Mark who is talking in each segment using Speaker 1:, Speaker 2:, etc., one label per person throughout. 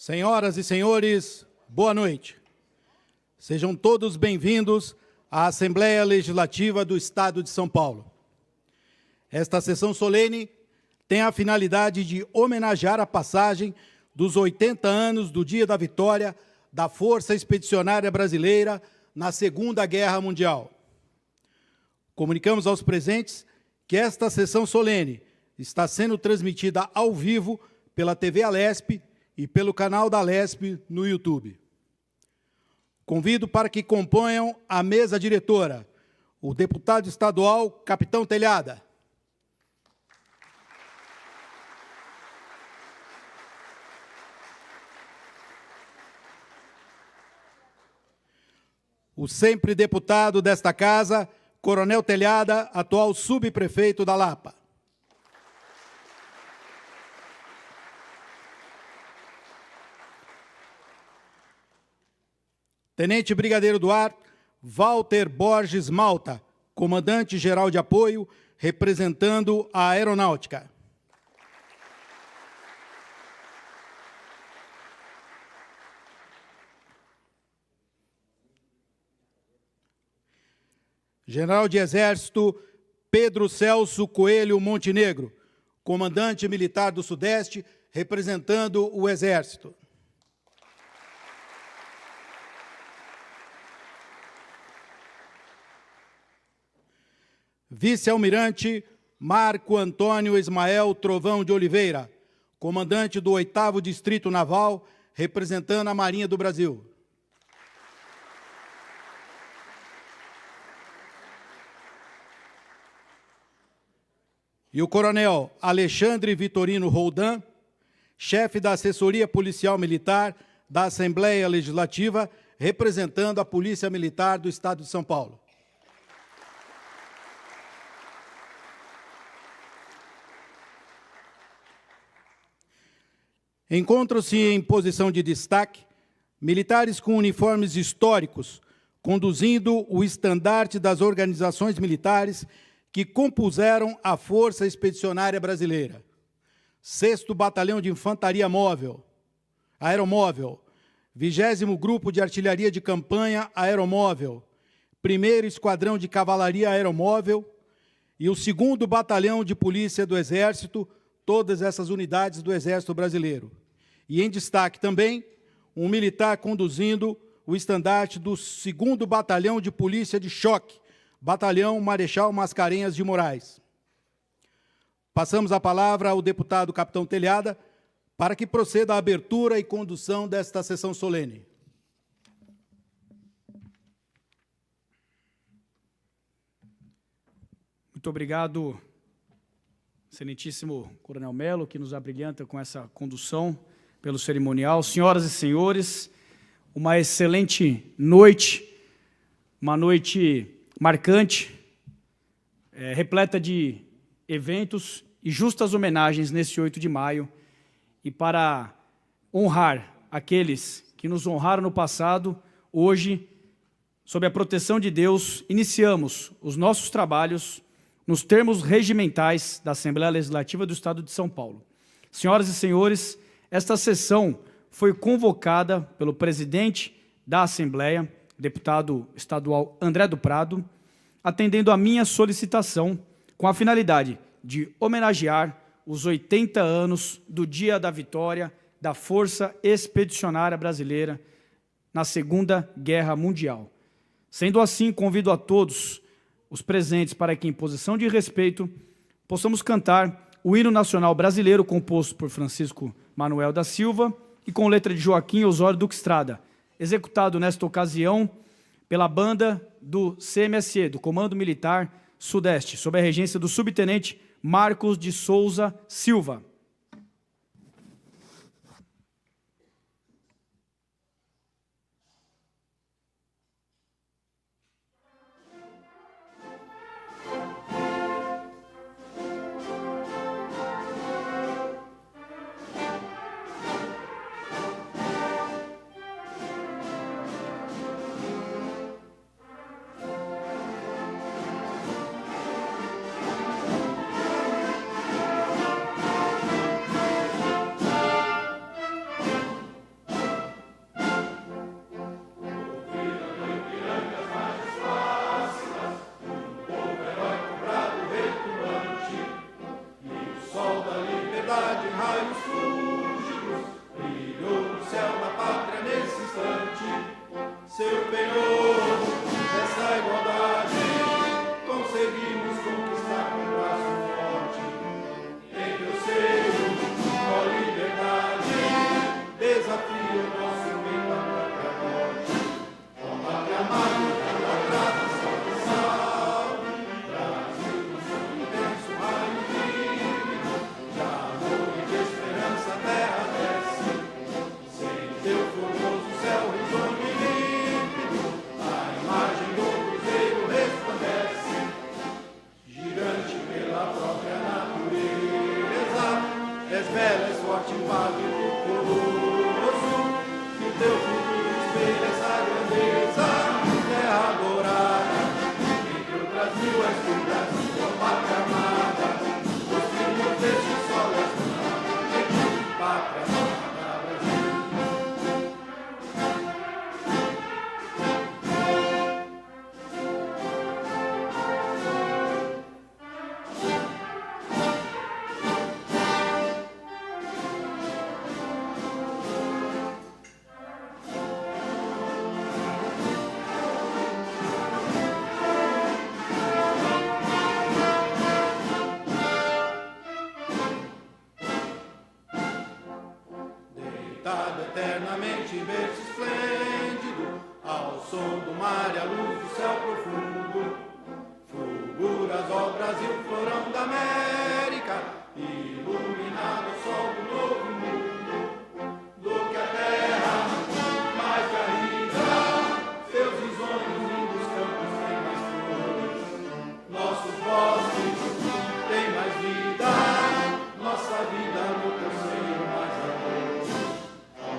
Speaker 1: Senhoras e senhores, boa noite. Sejam todos bem-vindos à Assembleia Legislativa do Estado de São Paulo. Esta sessão solene tem a finalidade de homenagear a passagem dos 80 anos do Dia da Vitória da Força Expedicionária Brasileira na Segunda Guerra Mundial. Comunicamos aos presentes que esta sessão solene está sendo transmitida ao vivo pela TV Alesp e pelo canal da Alesp no YouTube. Convido para que componham a mesa diretora o deputado estadual Capitão Telhada, o sempre deputado desta casa, Coronel Telhada, atual subprefeito da Lapa. Tenente Brigadeiro do Ar, Walter Borges Malta, comandante-geral de apoio, representando a Aeronáutica. General de Exército Pedro Celso Coelho Montenegro, comandante militar do Sudeste, representando o Exército. Vice-almirante Marco Antônio Ismael Trovão de Oliveira, comandante do 8º Distrito Naval, representando a Marinha do Brasil. E o coronel Alexandre Vitorino Roldan, chefe da Assessoria Policial Militar da Assembleia Legislativa, representando a Polícia Militar do Estado de São Paulo. Encontram-se em posição de destaque militares com uniformes históricos, conduzindo o estandarte das organizações militares que compuseram a Força Expedicionária Brasileira. 6º Batalhão de Infantaria Aeromóvel, 20º Grupo de Artilharia de Campanha Aeromóvel, 1º Esquadrão de Cavalaria Aeromóvel e o 2º Batalhão de Polícia do Exército, todas essas unidades do Exército Brasileiro. E em destaque também, um militar conduzindo o estandarte do 2º Batalhão de Polícia de Choque, Batalhão Marechal Mascarenhas de Moraes. Passamos a palavra ao deputado Capitão Telhada para que proceda a abertura e condução desta sessão solene.
Speaker 2: Muito obrigado, excelentíssimo Coronel Melo, que nos abrilhanta com essa condução pelo cerimonial. Senhoras e senhores, uma excelente noite, uma noite marcante, repleta de eventos e justas homenagens nesse 8 de maio, e para honrar aqueles que nos honraram no passado, hoje, sob a proteção de Deus, iniciamos os nossos trabalhos nos termos regimentais da Assembleia Legislativa do Estado de São Paulo. Senhoras e senhores, esta sessão foi convocada pelo presidente da Assembleia, deputado estadual André do Prado, atendendo a minha solicitação com a finalidade de homenagear os 80 anos do Dia da Vitória da Força Expedicionária Brasileira na Segunda Guerra Mundial. Sendo assim, convido a todos os presentes para que, em posição de respeito, possamos cantar o hino nacional brasileiro composto por Francisco Manuel da Silva e com letra de Joaquim Osório Duque Estrada, executado nesta ocasião pela banda do CMSE, do Comando Militar Sudeste, sob a regência do subtenente Marcos de Souza Silva.
Speaker 1: és bela, és forte, inválido, colosso, que o teu futuro espelha essa grandeza, terra adorada, entre outras mil és tu, Brasil, tua pátria amada, os filhos deste sol és tu, pátria amada, Brasil. Deitado eternamente em berço esplêndido, ao som do mar e à luz do céu profundo, fulguras, ó Brasil, florão da América, iluminado o sol do novo mundo, do que a terra mais garrida, seus risonhos lindos campos têm mais flores, nossos bosques têm mais vida, nossa vida no teu seio mais amor.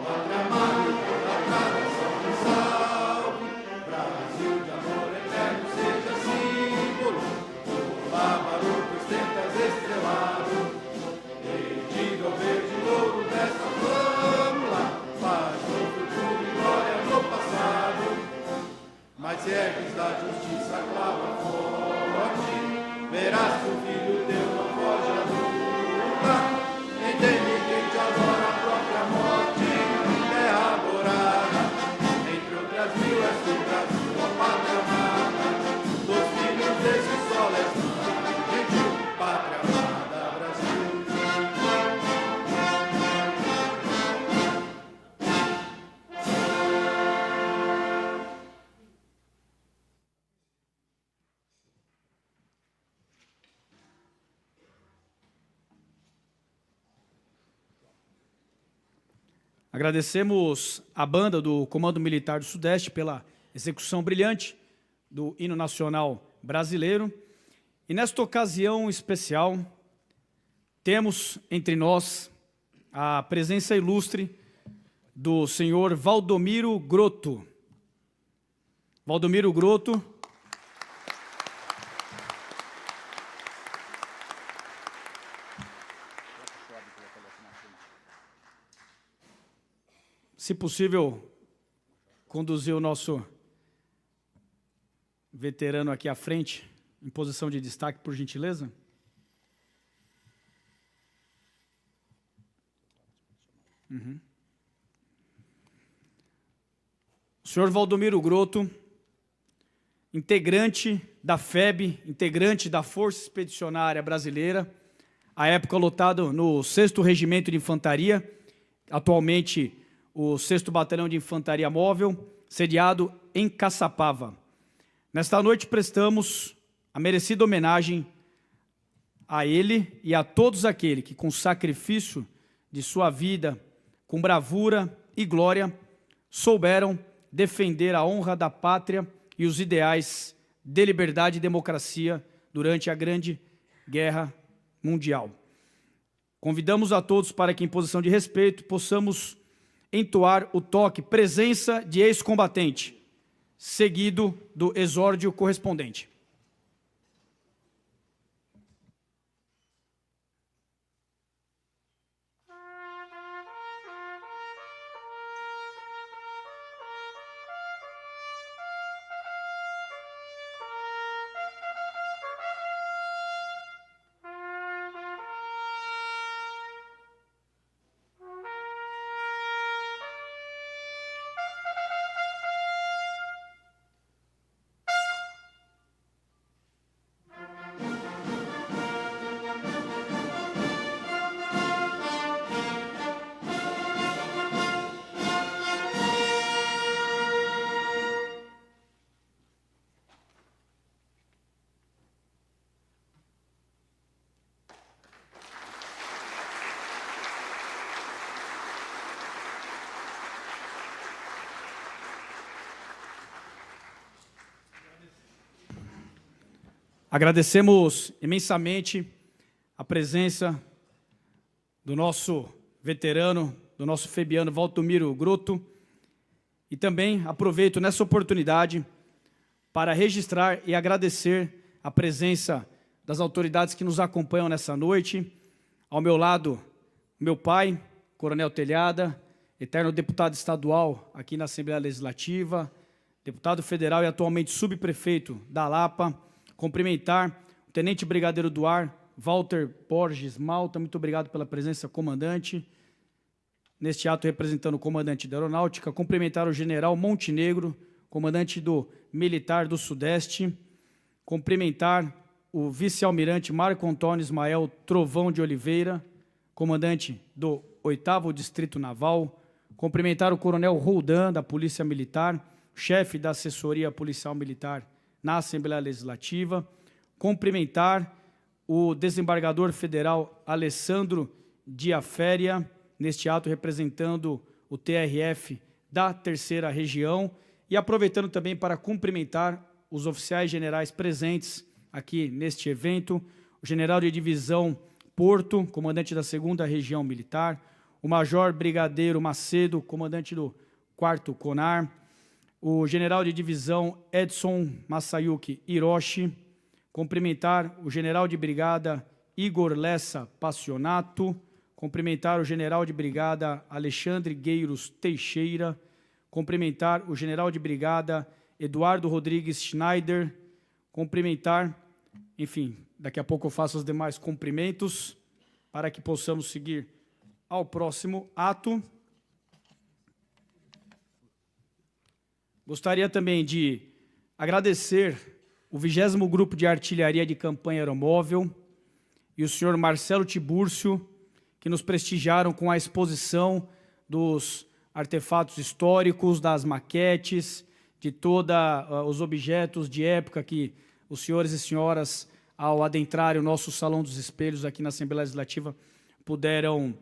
Speaker 1: Pátria amada, toda casa, salve, salve, Brasil de amor eterno seja símbolo, o bárbaro que ostentas estrelado, erguido ao verde louro desta flâmula, paz no futuro e glória no passado, mas se ergues da justiça a clava forte, verás que o filho teu não foge à luta, entende quem te adora a própria morte, terra adorada, entre outras mil és tu, Brasil, a pátria amada, dos filhos desse sol és tu, gentil, pátria amada, Brasil.
Speaker 2: Agradecemos a banda do Comando Militar do Sudeste pela execução brilhante do hino nacional brasileiro. E nesta ocasião especial, temos entre nós a presença ilustre do senhor Valdomiro Grotto. Valdomiro Grotto, se possível, conduzir o nosso veterano aqui à frente, em posição de destaque, por gentileza. O senhor Valdomiro Grotto, integrante da FEB, integrante da Força Expedicionária Brasileira, à época lotado no 6º Regimento de Infantaria, atualmente o 6º Batalhão de Infantaria Móvel, sediado em Caçapava. Nesta noite prestamos a merecida homenagem a ele e a todos aqueles que, com sacrifício de sua vida, com bravura e glória, souberam defender a honra da pátria e os ideais de liberdade e democracia durante a Grande Guerra Mundial. Convidamos a todos para que, em posição de respeito, possamos entoar o toque Presença de Ex-Combatente, seguido do exórdio correspondente. Agradecemos imensamente a presença do nosso veterano, do nosso febiano Valdomiro Grotto. E também aproveito nessa oportunidade para registrar e agradecer a presença das autoridades que nos acompanham nessa noite. Ao meu lado, meu pai, Coronel Telhada, eterno deputado estadual aqui na Assembleia Legislativa, deputado federal e atualmente subprefeito da Lapa. Cumprimentar o Tenente Brigadeiro do Ar, Walter Borges Malta. Muito obrigado pela presença, comandante. Neste ato, representando o comandante da Aeronáutica. Cumprimentar o General Montenegro, comandante do Militar do Sudeste. Cumprimentar o Vice-Almirante Marco Antônio Ismael Trovão de Oliveira, comandante do 8º Distrito Naval. Cumprimentar o Coronel Roldan, da Polícia Militar, chefe da Assessoria Policial Militar na Assembleia Legislativa. Cumprimentar o desembargador federal Alessandro Diaféria, neste ato representando o TRF da 3ª Região, e aproveitando também para cumprimentar os oficiais generais presentes aqui neste evento, o general de divisão Porto, comandante da 2ª Região Militar, o major brigadeiro Macedo, comandante do 4º CONAR, o general de divisão Edson Masayuki Hiroshi, cumprimentar o general de brigada Igor Lessa Passionato, cumprimentar o general de brigada Alexandre Gueiros Teixeira, cumprimentar o general de brigada Eduardo Rodrigues Schneider, cumprimentar, enfim, daqui a pouco eu faço os demais cumprimentos para que possamos seguir ao próximo ato. Gostaria também de agradecer o 20º Grupo de Artilharia de Campanha Aeromóvel e o senhor Marcelo Tibúrcio, que nos prestigiaram com a exposição dos artefatos históricos, das maquetes, de todos os objetos de época que os senhores e senhoras, ao adentrarem o nosso Salão dos Espelhos aqui na Assembleia Legislativa, puderam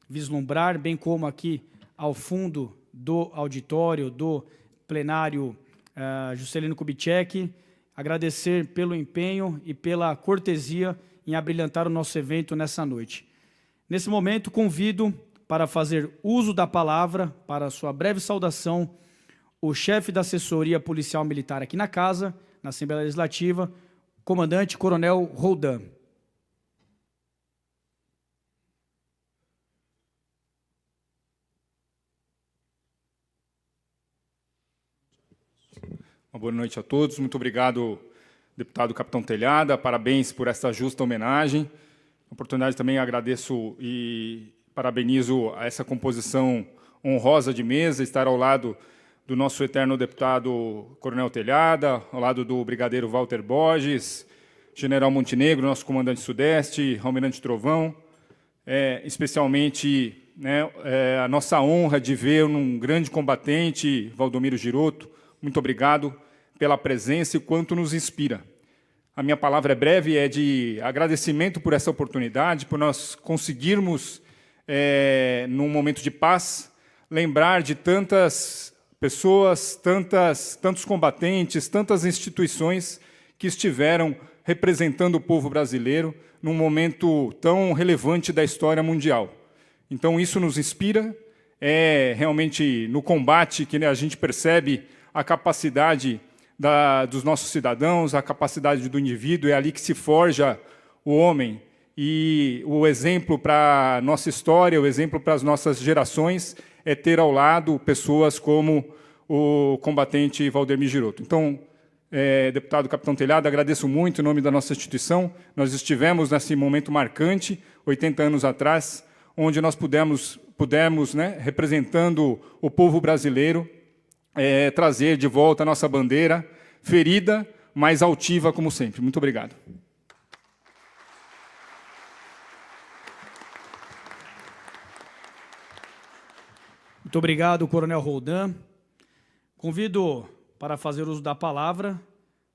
Speaker 2: vislumbrar, bem como aqui ao fundo do auditório, do plenário Juscelino Kubitschek. Agradecer pelo empenho e pela cortesia em abrilhantar o nosso evento nessa noite. Nesse momento, convido para fazer uso da palavra, para a sua breve saudação, o chefe da Assessoria Policial Militar aqui na casa, na Assembleia Legislativa, comandante Coronel Roldan.
Speaker 3: Uma boa noite a todos. Muito obrigado, deputado Capitão Telhada. Parabéns por essa justa homenagem. A oportunidade também agradeço e parabenizo a essa composição honrosa de mesa, estar ao lado do nosso eterno deputado Coronel Telhada, ao lado do brigadeiro Walter Borges, general Montenegro, nosso comandante Sudeste, almirante Trovão, especialmente a nossa honra de ver um grande combatente, Valdomiro Grotto. Muito obrigado pela presença e quanto nos inspira. A minha palavra é breve, é de agradecimento por essa oportunidade, por nós conseguirmos, num momento de paz, lembrar de tantas pessoas, tantos combatentes, tantas instituições que estiveram representando o povo brasileiro num momento tão relevante da história mundial. Então, isso nos inspira, é realmente no combate que a gente percebe a capacidade dos nossos cidadãos, a capacidade do indivíduo, é ali que se forja o homem. E o exemplo para a nossa história, o exemplo para as nossas gerações, é ter ao lado pessoas como o combatente Valdomiro Grotto. Então, deputado Capitão Telhada, agradeço muito em nome da nossa instituição. Nós estivemos nesse momento marcante, 80 anos atrás, onde nós pudemos representando o povo brasileiro, trazer de volta a nossa bandeira, ferida, mas altiva como sempre. Muito obrigado.
Speaker 2: Muito obrigado, Coronel Roldan. Convido para fazer uso da palavra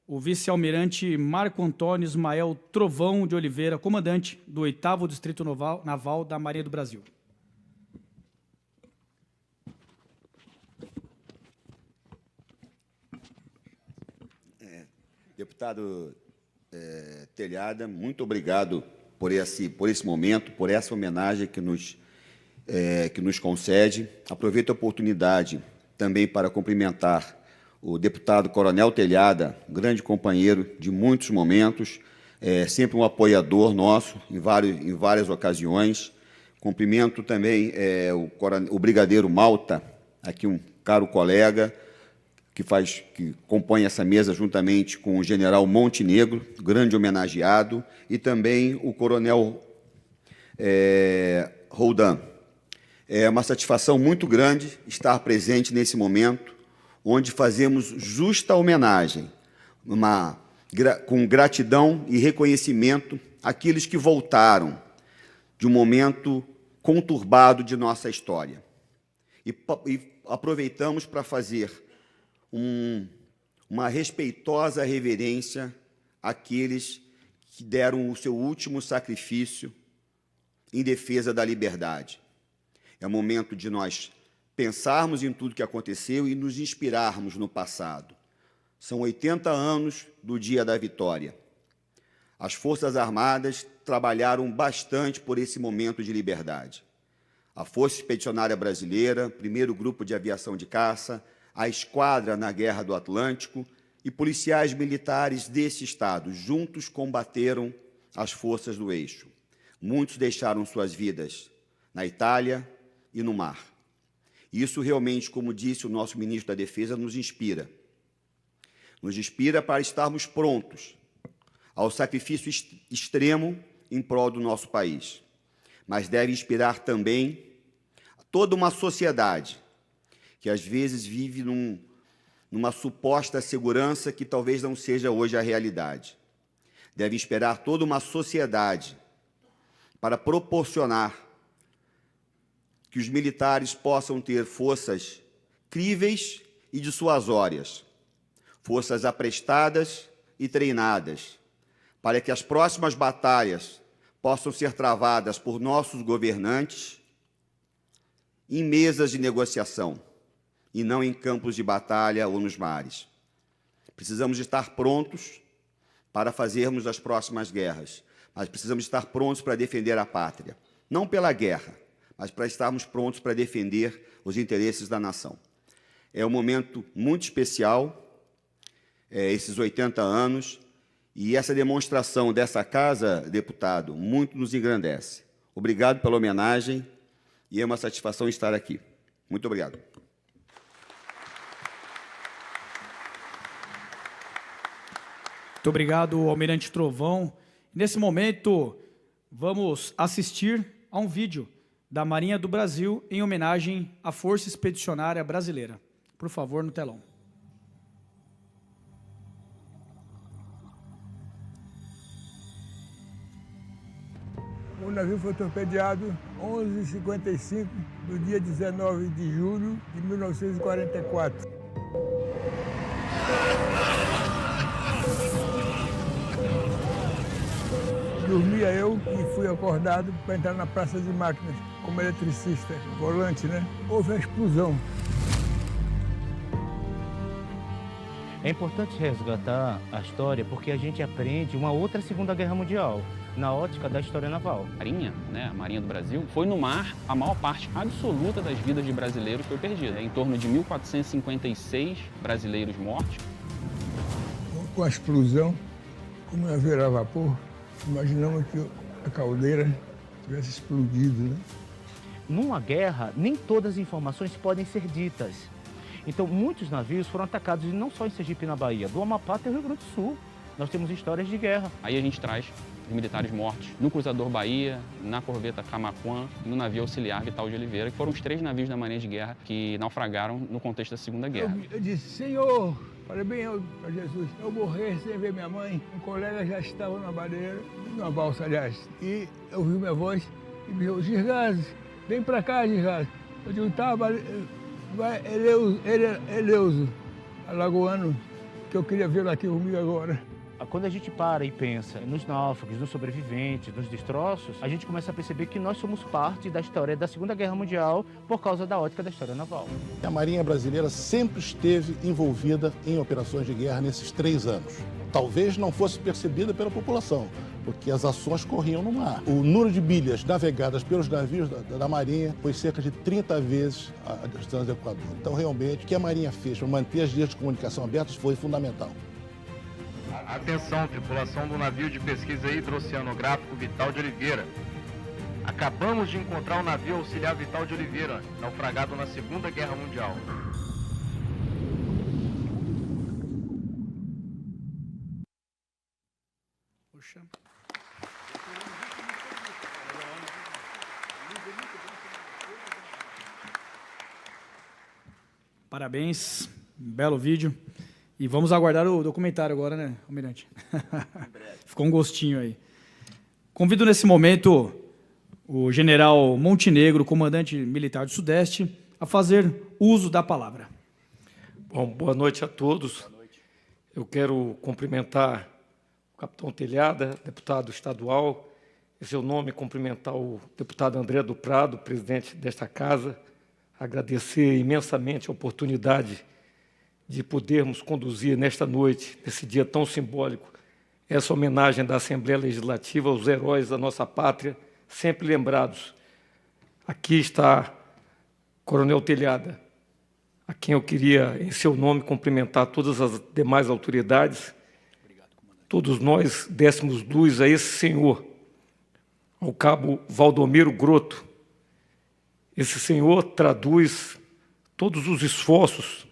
Speaker 2: o vice-almirante Marco Antônio Ismael Trovão de Oliveira, comandante do 8º Distrito Naval da Marinha do Brasil.
Speaker 4: Deputado Telhada, muito obrigado por esse momento, por essa homenagem que nos concede. Aproveito a oportunidade também para cumprimentar o deputado Coronel Telhada, grande companheiro de muitos momentos, sempre um apoiador nosso em várias ocasiões. Cumprimento também o brigadeiro Malta, aqui um caro colega, que compõe essa mesa juntamente com o general Montenegro, grande homenageado, e também o coronel Roldan. É uma satisfação muito grande estar presente nesse momento, onde fazemos justa homenagem, com gratidão e reconhecimento àqueles que voltaram de um momento conturbado de nossa história. E aproveitamos para fazer uma respeitosa reverência àqueles que deram o seu último sacrifício em defesa da liberdade. É momento de nós pensarmos em tudo que aconteceu e nos inspirarmos no passado. São 80 anos do Dia da Vitória. As Forças Armadas trabalharam bastante por esse momento de liberdade. A Força Expedicionária Brasileira, primeiro grupo de aviação de caça, a Esquadra na Guerra do Atlântico e policiais militares desse Estado, juntos combateram as forças do eixo. Muitos deixaram suas vidas na Itália e no mar. Isso realmente, como disse o nosso ministro da Defesa, nos inspira. Nos inspira para estarmos prontos ao sacrifício extremo em prol do nosso país. Mas deve inspirar também toda uma sociedade que, às vezes, vive numa suposta segurança que talvez não seja hoje a realidade. Deve inspirar toda uma sociedade para proporcionar que os militares possam ter forças críveis e dissuasórias, forças aprestadas e treinadas, para que as próximas batalhas possam ser travadas por nossos governantes em mesas de negociação e não em campos de batalha ou nos mares. Precisamos estar prontos para fazermos as próximas guerras, mas precisamos estar prontos para defender a pátria, não pela guerra, mas para estarmos prontos para defender os interesses da nação. É um momento muito especial, esses 80 anos, e essa demonstração dessa casa, deputado, muito nos engrandece. Obrigado pela homenagem e é uma satisfação estar aqui. Muito obrigado.
Speaker 2: Muito obrigado, Almirante Trovão. Nesse momento, vamos assistir a um vídeo da Marinha do Brasil em homenagem à Força Expedicionária Brasileira. Por favor, no telão.
Speaker 5: O navio foi torpedeado 11h55 do dia 19 de julho de 1944. Dormia eu e fui acordado para entrar na praça de máquinas como eletricista, volante, né? Houve a explosão.
Speaker 6: É importante resgatar a história porque a gente aprende uma outra Segunda Guerra Mundial, na ótica da história naval.
Speaker 7: A Marinha, a Marinha do Brasil, foi no mar, a maior parte absoluta das vidas de brasileiros foi perdida. Em torno de 1.456 brasileiros mortos.
Speaker 5: Com a explosão, como o navio era a vapor, imaginamos que a caldeira tivesse explodido, né?
Speaker 6: Numa guerra, nem todas as informações podem ser ditas. Então, muitos navios foram atacados, e não só em Sergipe, na Bahia, do Amapá até o Rio Grande do Sul. Nós temos histórias de guerra.
Speaker 7: Aí a gente traz os militares mortos no cruzador Bahia, na corveta Camaquã e no navio auxiliar Vital de Oliveira, que foram os 3 navios da Marinha de Guerra que naufragaram no contexto da Segunda Guerra.
Speaker 5: Eu disse, Senhor, falei bem para Jesus, eu morrer sem ver minha mãe. Um colega já estava na baleira, numa balsa, aliás, e ouviu minha voz e me disse, Girgaz, vem para cá, Girgaz. Eu digo, tá, vai, Eleuso, alagoano, que eu queria vê-lo aqui comigo agora.
Speaker 6: Quando a gente para e pensa nos náufragos, nos sobreviventes, nos destroços, a gente começa a perceber que nós somos parte da história da Segunda Guerra Mundial por causa da ótica da história naval.
Speaker 8: A Marinha Brasileira sempre esteve envolvida em operações de guerra nesses 3 anos. talvez não fosse percebida pela população, porque as ações corriam no mar. O número de milhas navegadas pelos navios da Marinha foi cerca de 30 vezes a distância do Equador. Então, realmente, o que a Marinha fez para manter as linhas de comunicação abertas foi fundamental.
Speaker 9: Atenção, tripulação do navio de pesquisa hidroceanográfico Vital de Oliveira. Acabamos de encontrar o navio auxiliar Vital de Oliveira, naufragado na Segunda Guerra Mundial.
Speaker 2: Puxa. Parabéns, belo vídeo. E vamos aguardar o documentário agora, né, Almirante? Ficou um gostinho aí. Convido nesse momento o general Montenegro, comandante militar do Sudeste, a fazer uso da palavra.
Speaker 10: Bom, boa noite a todos. Eu quero cumprimentar o capitão Telhada, deputado estadual, em seu nome cumprimentar o deputado André do Prado, presidente desta casa, agradecer imensamente a oportunidade de podermos conduzir nesta noite, nesse dia tão simbólico, essa homenagem da Assembleia Legislativa aos heróis da nossa pátria, sempre lembrados. Aqui está Coronel Telhada, a quem eu queria, em seu nome, cumprimentar todas as demais autoridades. Todos nós dessemos luz a esse senhor, ao cabo Valdomiro Grotto. Esse senhor traduz todos os esforços,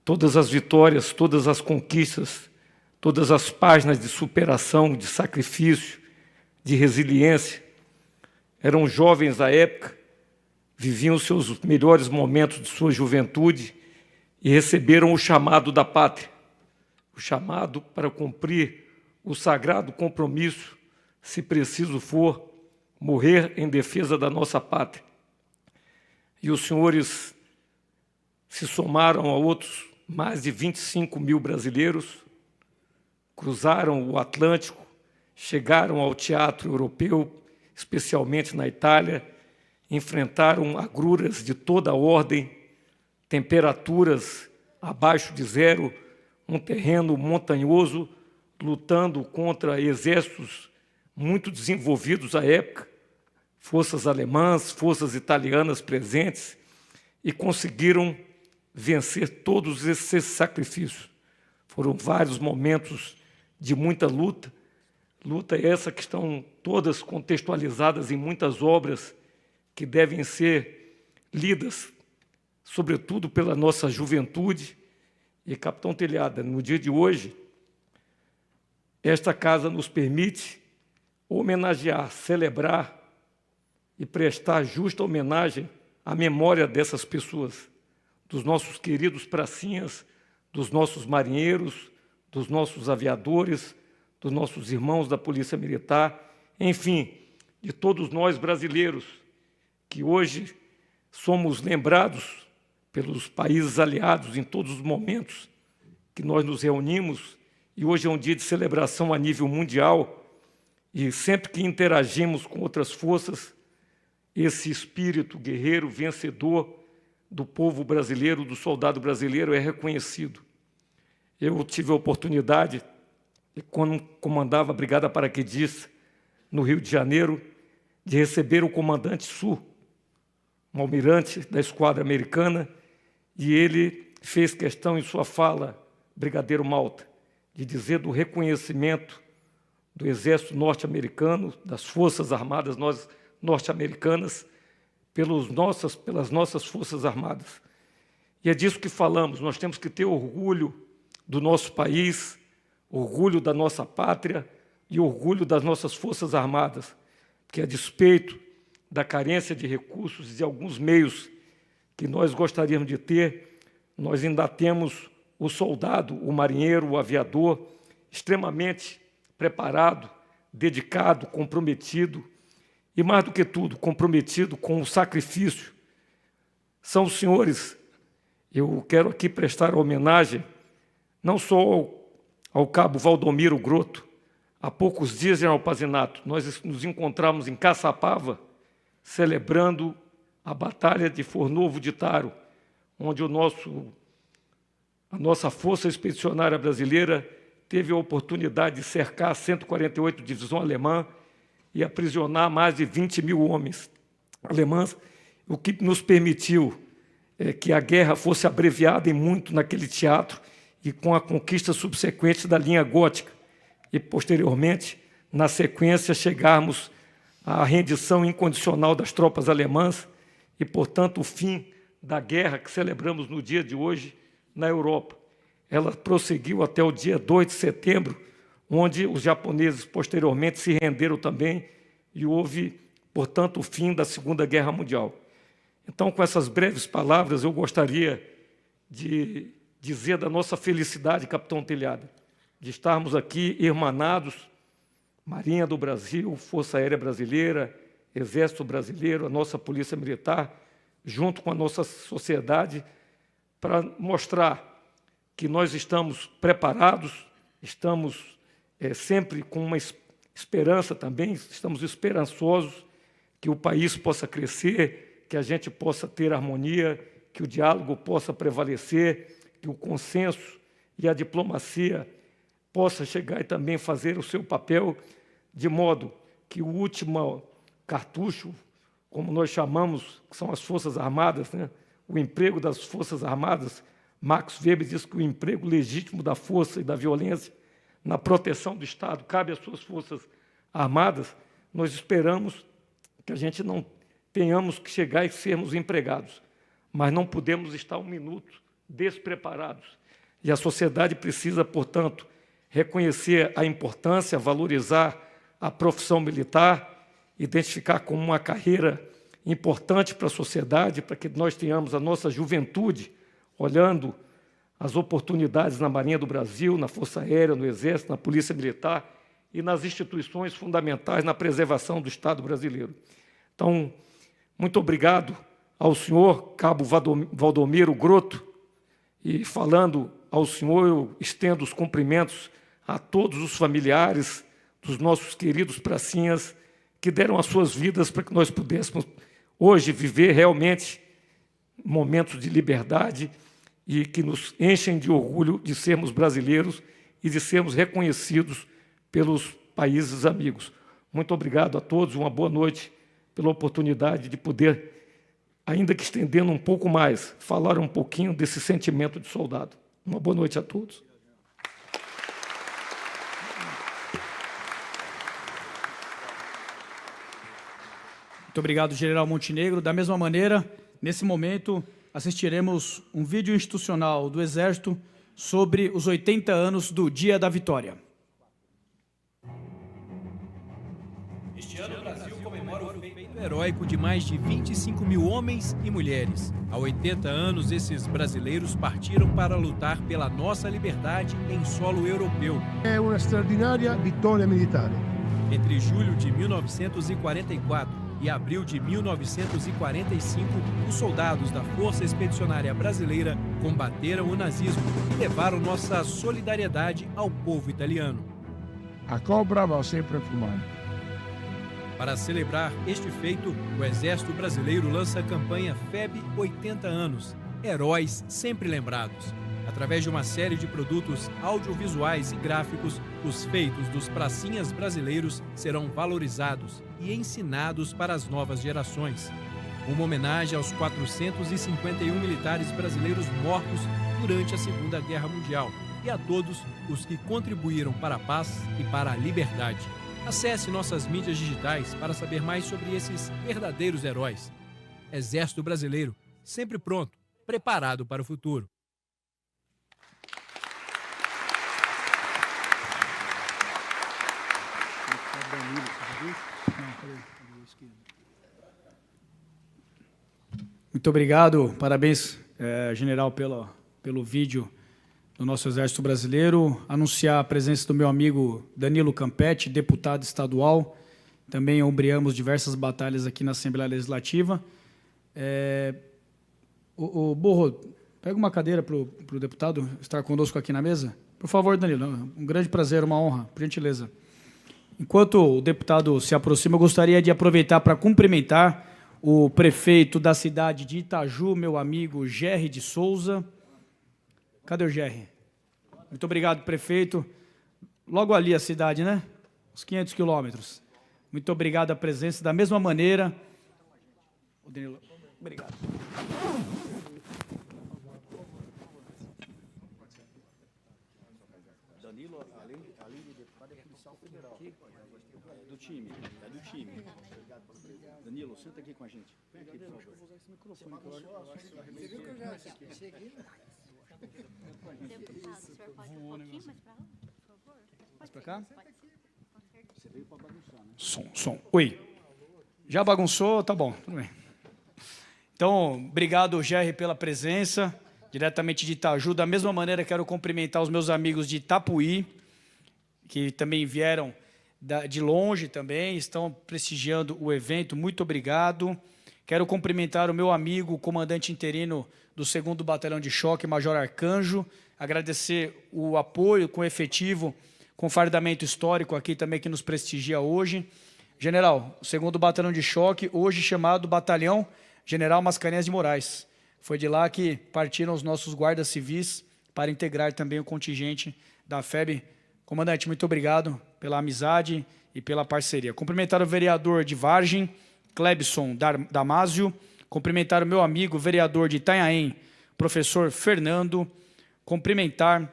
Speaker 10: todas as vitórias, todas as conquistas, todas as páginas de superação, de sacrifício, de resiliência. Eram jovens à época, viviam os seus melhores momentos de sua juventude e receberam o chamado da pátria, o chamado para cumprir o sagrado compromisso, se preciso for, morrer em defesa da nossa pátria. E os senhores se somaram a outros mais de 25 mil brasileiros, cruzaram o Atlântico, chegaram ao teatro europeu, especialmente na Itália, enfrentaram agruras de toda a ordem, temperaturas abaixo de zero, um terreno montanhoso, lutando contra exércitos muito desenvolvidos à época, forças alemãs, forças italianas presentes, e conseguiram vencer todos esses sacrifícios. Foram vários momentos de muita luta, luta essa que estão todas contextualizadas em muitas obras que devem ser lidas, sobretudo pela nossa juventude. E, capitão Telhada, no dia de hoje, esta casa nos permite homenagear, celebrar e prestar justa homenagem à memória dessas pessoas, dos nossos queridos pracinhas, dos nossos marinheiros, dos nossos aviadores, dos nossos irmãos da Polícia Militar, enfim, de todos nós brasileiros, que hoje somos lembrados pelos países aliados em todos os momentos que nós nos reunimos, e hoje é um dia de celebração a nível mundial, e sempre que interagimos com outras forças, esse espírito guerreiro, vencedor do povo brasileiro, do soldado brasileiro, é reconhecido. Eu tive a oportunidade, quando comandava a Brigada Paraquedista, no Rio de Janeiro, de receber o comandante Sul, um almirante da esquadra americana, e ele fez questão em sua fala, Brigadeiro Malta, de dizer do reconhecimento do Exército norte-americano, das Forças Armadas norte-americanas, pelas nossas Forças Armadas. E é disso que falamos, nós temos que ter orgulho do nosso país, orgulho da nossa pátria e orgulho das nossas Forças Armadas, porque, a despeito da carência de recursos e de alguns meios que nós gostaríamos de ter, nós ainda temos o soldado, o marinheiro, o aviador, extremamente preparado, dedicado, comprometido, e, mais do que tudo, comprometido com o sacrifício. São os senhores, eu quero aqui prestar homenagem, não só ao cabo Valdomiro Grotto. Há poucos dias, general Pazinato, nós nos encontramos em Caçapava, celebrando a Batalha de Fornovo de Taro, onde a nossa Força Expedicionária Brasileira teve a oportunidade de cercar 148 divisão alemã e aprisionar mais de 20 mil homens alemães, o que nos permitiu que a guerra fosse abreviada em muito naquele teatro e com a conquista subsequente da linha gótica e, posteriormente, na sequência, chegarmos à rendição incondicional das tropas alemãs e, portanto, o fim da guerra que celebramos no dia de hoje na Europa. Ela prosseguiu até o dia 2 de setembro, onde os japoneses posteriormente se renderam também e houve, portanto, o fim da Segunda Guerra Mundial. Então, com essas breves palavras, eu gostaria de dizer da nossa felicidade, capitão Telhada, de estarmos aqui irmanados, Marinha do Brasil, Força Aérea Brasileira, Exército Brasileiro, a nossa Polícia Militar, junto com a nossa sociedade, para mostrar que nós estamos preparados, estamos sempre com uma esperança também, estamos esperançosos que o país possa crescer, que a gente possa ter harmonia, que o diálogo possa prevalecer, que o consenso e a diplomacia possa chegar e também fazer o seu papel, de modo que o último cartucho, como nós chamamos, que são as Forças Armadas, né? O emprego das Forças Armadas, Max Weber diz que o emprego legítimo da força e da violência na proteção do Estado cabe às suas Forças Armadas. Nós esperamos que a gente não tenhamos que chegar e sermos empregados, mas não podemos estar um minuto despreparados. E a sociedade precisa, portanto, reconhecer a importância, valorizar a profissão militar, identificar como uma carreira importante para a sociedade, para que nós tenhamos a nossa juventude olhando as oportunidades na Marinha do Brasil, na Força Aérea, no Exército, na Polícia Militar e nas instituições fundamentais na preservação do Estado brasileiro. Então, muito obrigado ao senhor Cabo Valdomiro Grotto, e falando ao senhor, eu estendo os cumprimentos a todos os familiares dos nossos queridos pracinhas que deram as suas vidas para que nós pudéssemos hoje viver realmente momentos de liberdade e que nos enchem de orgulho de sermos brasileiros e de sermos reconhecidos pelos países amigos. Muito obrigado a todos, uma boa noite, pela oportunidade de poder, ainda que estendendo um pouco mais, falar um pouquinho desse sentimento de soldado. Uma boa noite a todos.
Speaker 2: Muito obrigado, General Montenegro. Da mesma maneira, nesse momento, assistiremos um vídeo institucional do Exército sobre os 80 anos do Dia da Vitória.
Speaker 11: Este ano, o Brasil comemora o feito heróico de mais de 25 mil homens e mulheres. Há 80 anos, esses brasileiros partiram para lutar pela nossa liberdade em solo europeu.
Speaker 12: É uma extraordinária vitória militar.
Speaker 11: Entre julho de 1944 e abril de 1945, os soldados da Força Expedicionária Brasileira combateram o nazismo e levaram nossa solidariedade ao povo italiano.
Speaker 12: A cobra vai sempre fumar.
Speaker 11: Para celebrar este feito, o Exército Brasileiro lança a campanha FEB 80 anos, Heróis Sempre Lembrados. Através de uma série de produtos audiovisuais e gráficos, os feitos dos pracinhas brasileiros serão valorizados e ensinados para as novas gerações. Uma homenagem aos 451 militares brasileiros mortos durante a Segunda Guerra Mundial e a todos os que contribuíram para a paz e para a liberdade. Acesse nossas mídias digitais para saber mais sobre esses verdadeiros heróis. Exército Brasileiro, sempre pronto, preparado para o futuro.
Speaker 2: Muito obrigado, parabéns, general, pelo vídeo do nosso Exército Brasileiro. Anunciar a presença do meu amigo Danilo Campetti, deputado estadual. Também ombreamos diversas batalhas aqui na Assembleia Legislativa. O Borro, pega uma cadeira para o deputado estar conosco aqui na mesa. Por favor, Danilo, um grande prazer, uma honra, por gentileza. Enquanto o deputado se aproxima, eu gostaria de aproveitar para cumprimentar o prefeito da cidade de Itaju, meu amigo Gerry de Souza. Cadê o Gerry? Muito obrigado, prefeito. logo ali a cidade, né? Uns 500 quilômetros. Muito obrigado a presença. Da mesma maneira... Danilo, obrigado. Danilo, além de deputado, é policial federal. É do time. Danilo, senta aqui com a gente. Vem aqui, por favor. Eu vou usar esse microfone. Você viu que eu já cheguei?
Speaker 13: Deputado, o senhor pode um pouquinho mais para lá, por favor?
Speaker 2: Mais para cá?
Speaker 13: Você veio para bagunçar, né?
Speaker 2: Som. Oi. Já bagunçou? Tá bom, tudo bem. Então, obrigado, Gerry, pela presença, diretamente de Itaju. Da mesma maneira, quero cumprimentar os meus amigos de Itapuí, que também vieram de longe também, estão prestigiando o evento. Muito obrigado. Quero cumprimentar o meu amigo, o comandante interino do 2º Batalhão de Choque, Major Arcanjo, agradecer o apoio com efetivo, com fardamento histórico aqui também que nos prestigia hoje. General, o 2º Batalhão de Choque, hoje chamado Batalhão General Mascarenhas de Moraes. Foi de lá que partiram os nossos guardas civis para integrar também o contingente da FEB. Comandante, muito obrigado pela amizade e pela parceria. Cumprimentar o vereador de Vargem, Clebson Damásio. Cumprimentar o meu amigo, vereador de Itanhaém, professor Fernando. Cumprimentar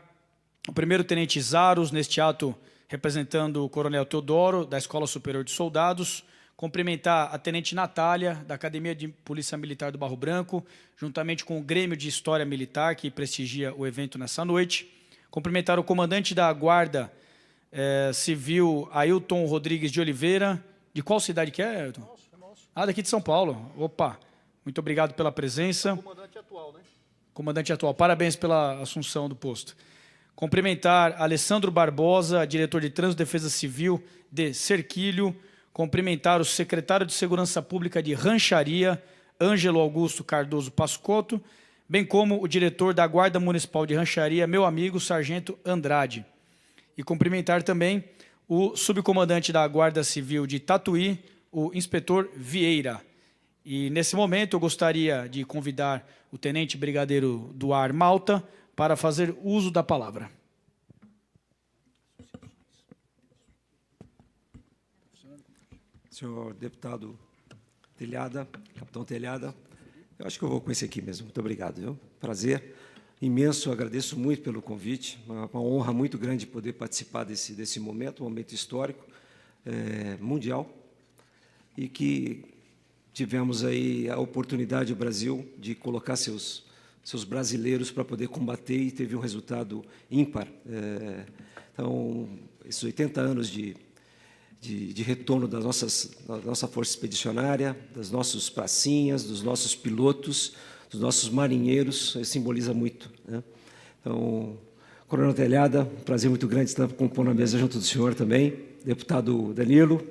Speaker 2: o primeiro-tenente Zaros, neste ato representando o coronel Teodoro, da Escola Superior de Soldados. Cumprimentar a tenente Natália, da Academia de Polícia Militar do Barro Branco, juntamente com o Grêmio de História Militar, que prestigia o evento nessa noite. Cumprimentar o comandante da Guarda Civil, Ailton Rodrigues de Oliveira. De qual cidade que é, Ailton? Ah, daqui de São Paulo. Opa, muito obrigado pela presença.
Speaker 8: Comandante atual, né?
Speaker 2: Comandante atual, parabéns pela assunção do posto. Cumprimentar Alessandro Barbosa, diretor de Trânsito e Defesa Civil de Cerquilho. Cumprimentar o secretário de Segurança Pública de Rancharia, Ângelo Augusto Cardoso Pascotto, bem como o diretor da Guarda Municipal de Rancharia, meu amigo Sargento Andrade. E cumprimentar também o subcomandante da Guarda Civil de Tatuí, o inspetor Vieira. E, nesse momento, eu gostaria de convidar o tenente brigadeiro do Ar Malta para fazer uso da palavra.
Speaker 14: Senhor deputado Telhada, capitão Telhada, eu acho que eu vou com esse aqui mesmo. Muito obrigado, viu? Prazer imenso, agradeço muito pelo convite, uma honra muito grande poder participar desse momento, um momento histórico, mundial, e que tivemos aí a oportunidade, o Brasil, de colocar seus brasileiros para poder combater e teve um resultado ímpar. Então, esses 80 anos de retorno da nossa força expedicionária, das nossas pracinhas, dos nossos pilotos, dos nossos marinheiros, simboliza muito, né? Então, Coronel Telhada, um prazer muito grande estar compondo a mesa junto do senhor também, deputado Danilo,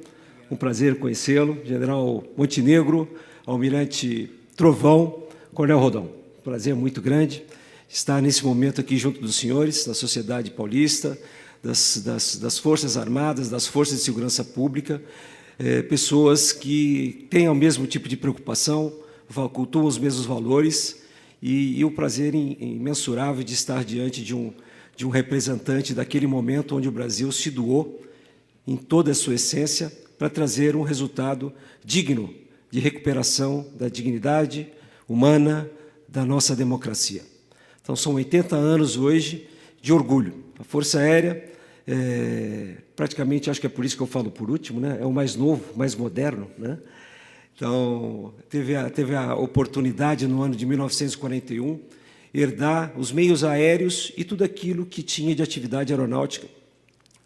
Speaker 14: um prazer conhecê-lo, General Montenegro, Almirante Trovão, Coronel Rodão, um prazer muito grande estar nesse momento aqui junto dos senhores, da sociedade paulista, das Forças Armadas, das Forças de Segurança Pública, pessoas que têm o mesmo tipo de preocupação, cultuam os mesmos valores, e o prazer imensurável de estar diante de um representante daquele momento onde o Brasil se doou em toda a sua essência para trazer um resultado digno de recuperação da dignidade humana da nossa democracia. Então, são 80 anos hoje de orgulho. A Força Aérea, praticamente, acho que é por isso que eu falo por último, né? É o mais novo, mais moderno, né? Então, teve a oportunidade, no ano de 1941, herdar os meios aéreos e tudo aquilo que tinha de atividade aeronáutica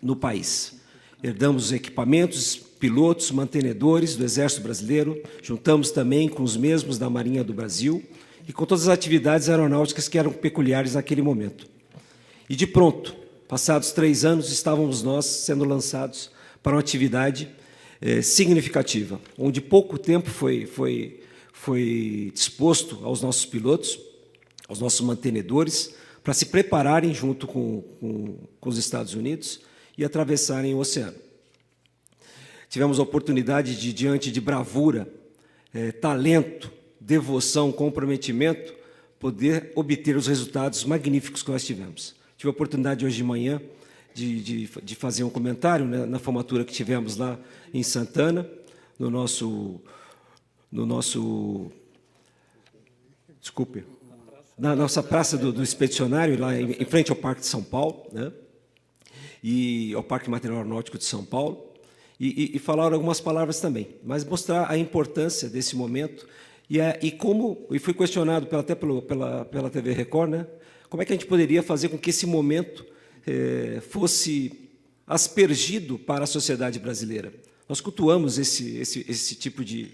Speaker 14: no país. Herdamos os equipamentos, pilotos, mantenedores do Exército Brasileiro, juntamos também com os mesmos da Marinha do Brasil e com todas as atividades aeronáuticas que eram peculiares naquele momento. E, de pronto, passados 3 anos, estávamos nós sendo lançados para uma atividade significativa, onde pouco tempo foi disposto aos nossos pilotos, aos nossos mantenedores, para se prepararem junto com os Estados Unidos e atravessarem o oceano. Tivemos a oportunidade de, diante de bravura, talento, devoção, comprometimento, poder obter os resultados magníficos que nós tivemos. Tive a oportunidade hoje de manhã de fazer um comentário, né, na formatura que tivemos lá em Santana, na nossa praça do Expedicionário, lá em frente ao Parque de São Paulo, né, e ao Parque Material Aeronáutico de São Paulo, e falar algumas palavras também, mas mostrar a importância desse momento e fui questionado até pela TV Record, né, como é que a gente poderia fazer com que esse momento fosse aspergido para a sociedade brasileira. Nós cultuamos esse tipo de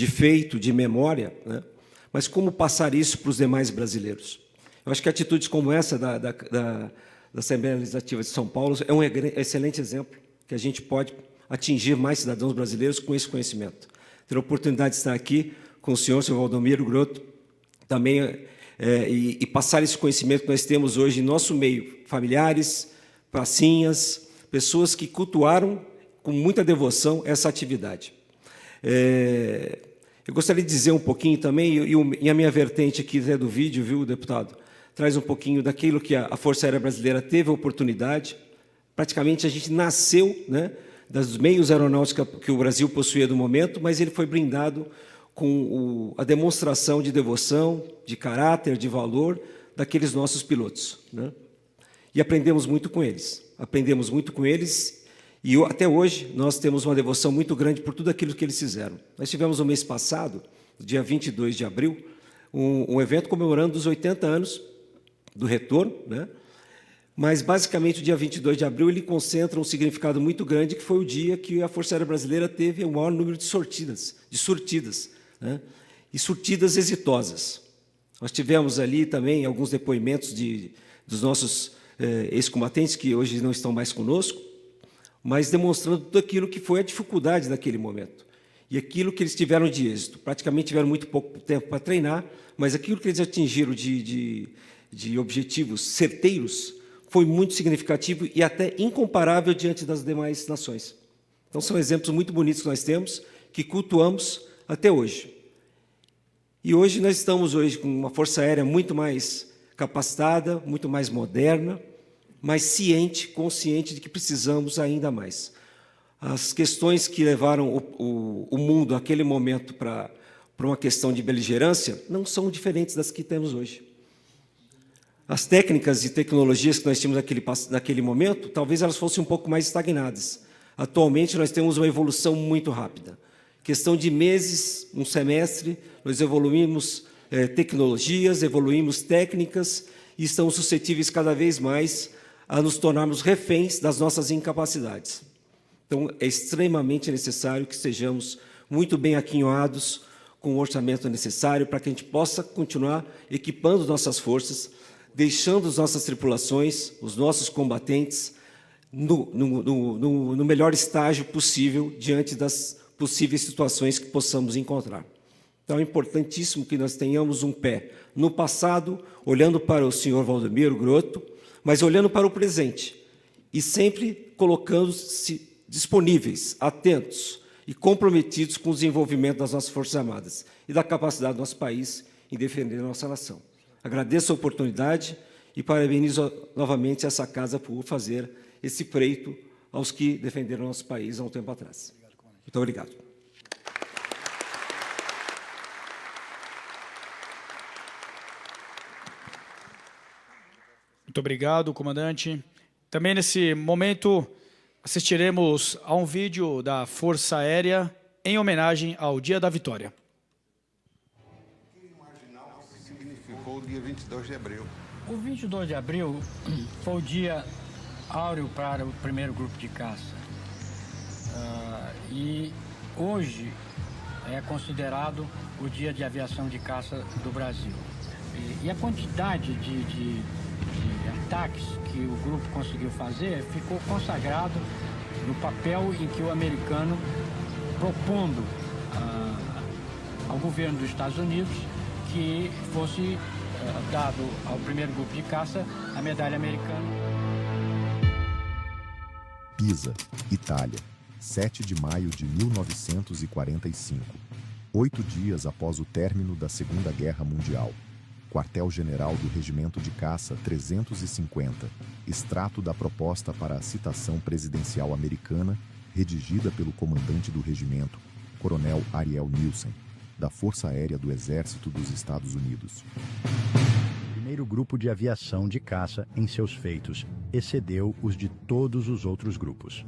Speaker 14: feito, de memória, né, mas como passar isso para os demais brasileiros? Eu acho que atitudes como essa da Assembleia Legislativa de São Paulo é um excelente exemplo que a gente pode atingir mais cidadãos brasileiros com esse conhecimento. Ter a oportunidade de estar aqui com o senhor Valdomiro Grotto, também, e passar esse conhecimento que nós temos hoje em nosso meio, familiares, pracinhas, pessoas que cultuaram com muita devoção essa atividade. Eu gostaria de dizer um pouquinho também, e a minha vertente aqui do vídeo, viu, deputado, traz um pouquinho daquilo que a Força Aérea Brasileira teve a oportunidade. Praticamente a gente nasceu, né, dos meios aeronáuticos que o Brasil possuía no momento, mas ele foi brindado com a demonstração de devoção, de caráter, de valor daqueles nossos pilotos, né? E aprendemos muito com eles. E até hoje nós temos uma devoção muito grande por tudo aquilo que eles fizeram. Nós tivemos no mês passado, dia 22 de abril, um evento comemorando os 80 anos do retorno, né? Mas, basicamente, o dia 22 de abril ele concentra um significado muito grande, que foi o dia que a Força Aérea Brasileira teve o maior número de sortidas, né? E sortidas exitosas. Nós tivemos ali também alguns depoimentos dos nossos ex-combatentes, que hoje não estão mais conosco, mas demonstrando tudo aquilo que foi a dificuldade daquele momento. E aquilo que eles tiveram de êxito. Praticamente tiveram muito pouco tempo para treinar, mas aquilo que eles atingiram de objetivos certeiros foi muito significativo e até incomparável diante das demais nações. Então, são exemplos muito bonitos que nós temos, que cultuamos até hoje. E hoje nós estamos com uma Força Aérea muito mais capacitada, muito mais moderna, mais ciente, consciente de que precisamos ainda mais. As questões que levaram o mundo naquele momento para uma questão de beligerância não são diferentes das que temos hoje. As técnicas e tecnologias que nós tínhamos naquele momento, talvez elas fossem um pouco mais estagnadas. Atualmente, nós temos uma evolução muito rápida. Questão de meses, um semestre, nós evoluímos tecnologias, evoluímos técnicas e estamos suscetíveis cada vez mais a nos tornarmos reféns das nossas incapacidades. Então, é extremamente necessário que estejamos muito bem aquinhoados com o orçamento necessário para que a gente possa continuar equipando nossas forças, deixando as nossas tripulações, os nossos combatentes, no melhor estágio possível diante das possíveis situações que possamos encontrar. Então, é importantíssimo que nós tenhamos um pé no passado, olhando para o senhor Valdomiro Grotto, mas olhando para o presente e sempre colocando-se disponíveis, atentos e comprometidos com o desenvolvimento das nossas Forças Armadas e da capacidade do nosso país em defender a nossa nação. Agradeço a oportunidade e parabenizo novamente essa casa por fazer esse pleito aos que defenderam o nosso país há um tempo atrás. Muito obrigado.
Speaker 2: Muito obrigado, comandante. Também nesse momento assistiremos a um vídeo da Força Aérea em homenagem ao Dia da Vitória.
Speaker 15: Significou o dia 22 de abril.
Speaker 16: O 22 de abril foi o dia áureo para o primeiro grupo de caça. E hoje é considerado o dia de aviação de caça do Brasil. E a quantidade de ataques que o grupo conseguiu fazer ficou consagrado no papel em que o americano, propondo ao governo dos Estados Unidos que fosse dado ao primeiro grupo de caça a medalha americana.
Speaker 17: Pisa, Itália, 7 de maio de 1945. 8 dias após o término da Segunda Guerra Mundial. quartel-general do Regimento de Caça 350, extrato da proposta para a citação presidencial americana, redigida pelo comandante do regimento, Coronel Ariel Nielsen, da Força Aérea do Exército dos Estados Unidos.
Speaker 18: O primeiro grupo de aviação de caça, em seus feitos, excedeu os de todos os outros grupos.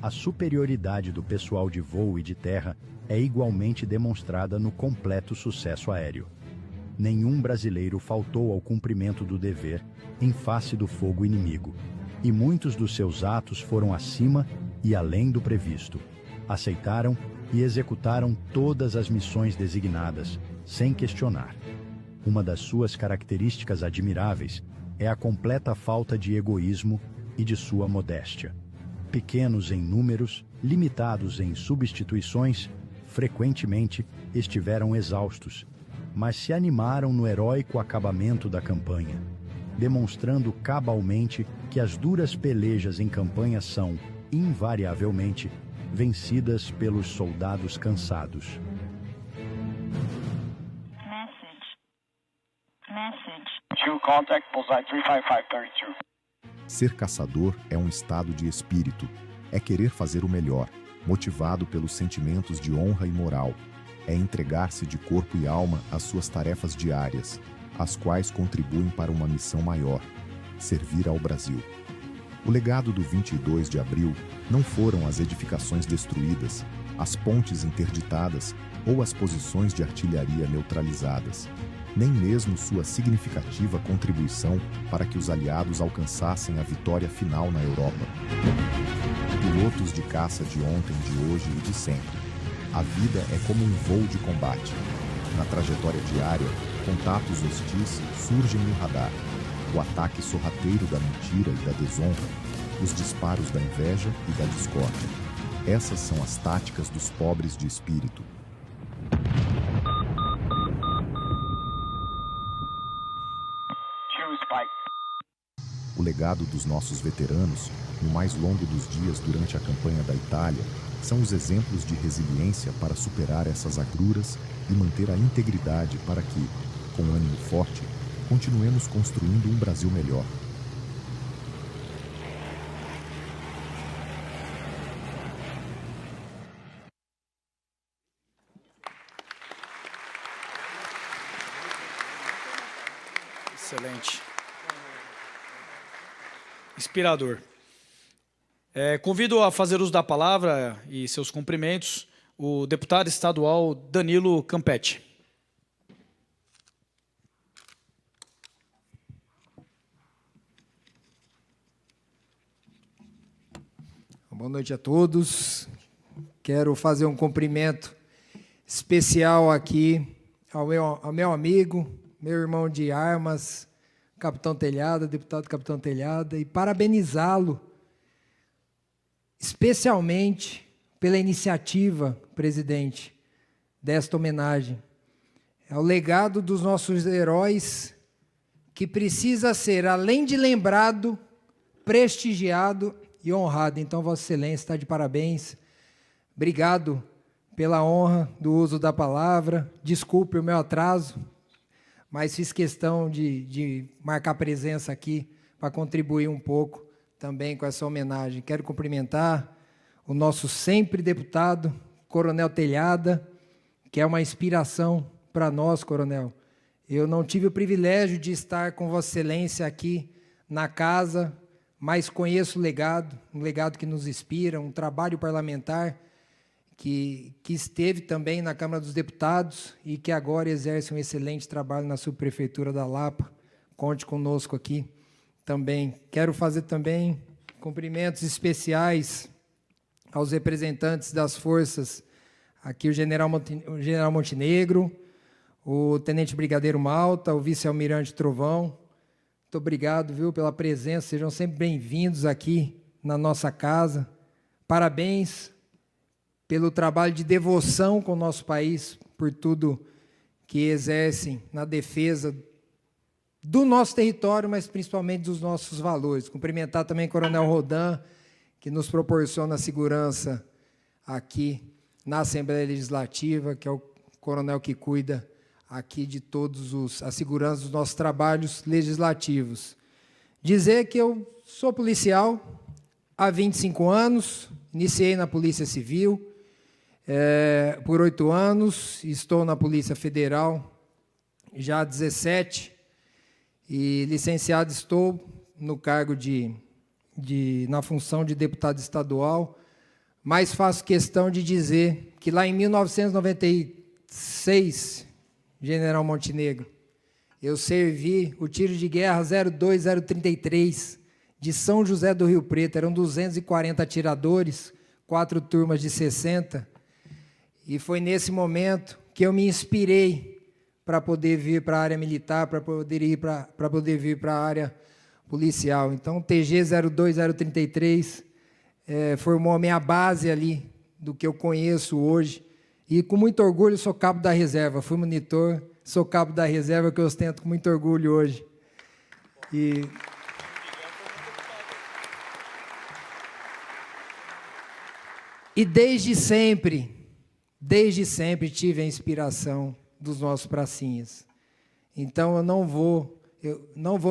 Speaker 18: A superioridade do pessoal de voo e de terra é igualmente demonstrada no completo sucesso aéreo. Nenhum brasileiro faltou ao cumprimento do dever em face do fogo inimigo, e muitos dos seus atos foram acima e além do previsto. Aceitaram e executaram todas as missões designadas, sem questionar. Uma das suas características admiráveis é a completa falta de egoísmo e de sua modéstia. Pequenos em números, limitados em substituições, frequentemente estiveram exaustos, mas se animaram no heróico acabamento da campanha, demonstrando cabalmente que as duras pelejas em campanha são, invariavelmente, vencidas pelos soldados cansados.
Speaker 17: Ser caçador é um estado de espírito, é querer fazer o melhor, motivado pelos sentimentos de honra e moral. É entregar-se de corpo e alma às suas tarefas diárias, as quais contribuem para uma missão maior: servir ao Brasil. O legado do 22 de abril não foram as edificações destruídas, as pontes interditadas ou as posições de artilharia neutralizadas, nem mesmo sua significativa contribuição para que os aliados alcançassem a vitória final na Europa. Pilotos de caça de ontem, de hoje e de sempre, a vida é como um voo de combate. Na trajetória diária, contatos hostis surgem no radar. O ataque sorrateiro da mentira e da desonra, os disparos da inveja e da discórdia. Essas são as táticas dos pobres de espírito. O legado dos nossos veteranos, no mais longo dos dias durante a campanha da Itália, são os exemplos de resiliência para superar essas agruras e manter a integridade para que, com ânimo forte, continuemos construindo um Brasil melhor.
Speaker 2: Excelente. Inspirador. Convido a fazer uso da palavra e seus cumprimentos o deputado estadual Danilo Campetti.
Speaker 19: Boa noite a todos. Quero fazer um cumprimento especial aqui ao meu amigo, meu irmão de armas, Capitão Telhada, deputado Capitão Telhada, e parabenizá-lo especialmente pela iniciativa, presidente, desta homenagem. É o legado dos nossos heróis que precisa ser, além de lembrado, prestigiado e honrado. Então, Vossa Excelência está de parabéns. Obrigado pela honra do uso da palavra. Desculpe o meu atraso, mas fiz questão de marcar presença aqui para contribuir um pouco também com essa homenagem. Quero cumprimentar o nosso sempre deputado, Coronel Telhada, que é uma inspiração para nós, Coronel. Eu não tive o privilégio de estar com Vossa Excelência aqui na casa, mas conheço o legado, um legado que nos inspira, um trabalho parlamentar que esteve também na Câmara dos Deputados e que agora exerce um excelente trabalho na Subprefeitura da Lapa. Conte conosco aqui também. Quero fazer também cumprimentos especiais aos representantes das forças, aqui o General Montenegro, o Tenente Brigadeiro Malta, o Vice-Almirante Trovão. Muito obrigado, viu, pela presença. Sejam sempre bem-vindos aqui na nossa casa. Parabéns pelo trabalho de devoção com o nosso país, por tudo que exercem na defesa do nosso território, mas principalmente dos nossos valores. Cumprimentar também o Coronel Rodan, que nos proporciona a segurança aqui na Assembleia Legislativa, que é o coronel que cuida aqui de todos a segurança dos nossos trabalhos legislativos. Dizer que eu sou policial há 25 anos, iniciei na Polícia Civil por 8 anos, estou na Polícia Federal já há 17, e licenciado estou no cargo na função de deputado estadual, mas faço questão de dizer que lá em 1996, General Montenegro, eu servi o tiro de guerra 02033 de São José do Rio Preto. Eram 240 atiradores, 4 turmas de 60, e foi nesse momento que eu me inspirei para poder vir para a área militar, para poder vir para a área policial. Então, o TG 02033 formou a minha base ali do que eu conheço hoje, e com muito orgulho sou cabo da reserva, fui monitor, sou cabo da reserva, que eu ostento com muito orgulho hoje. E desde sempre tive a inspiração dos nossos pracinhas. Então, eu não vou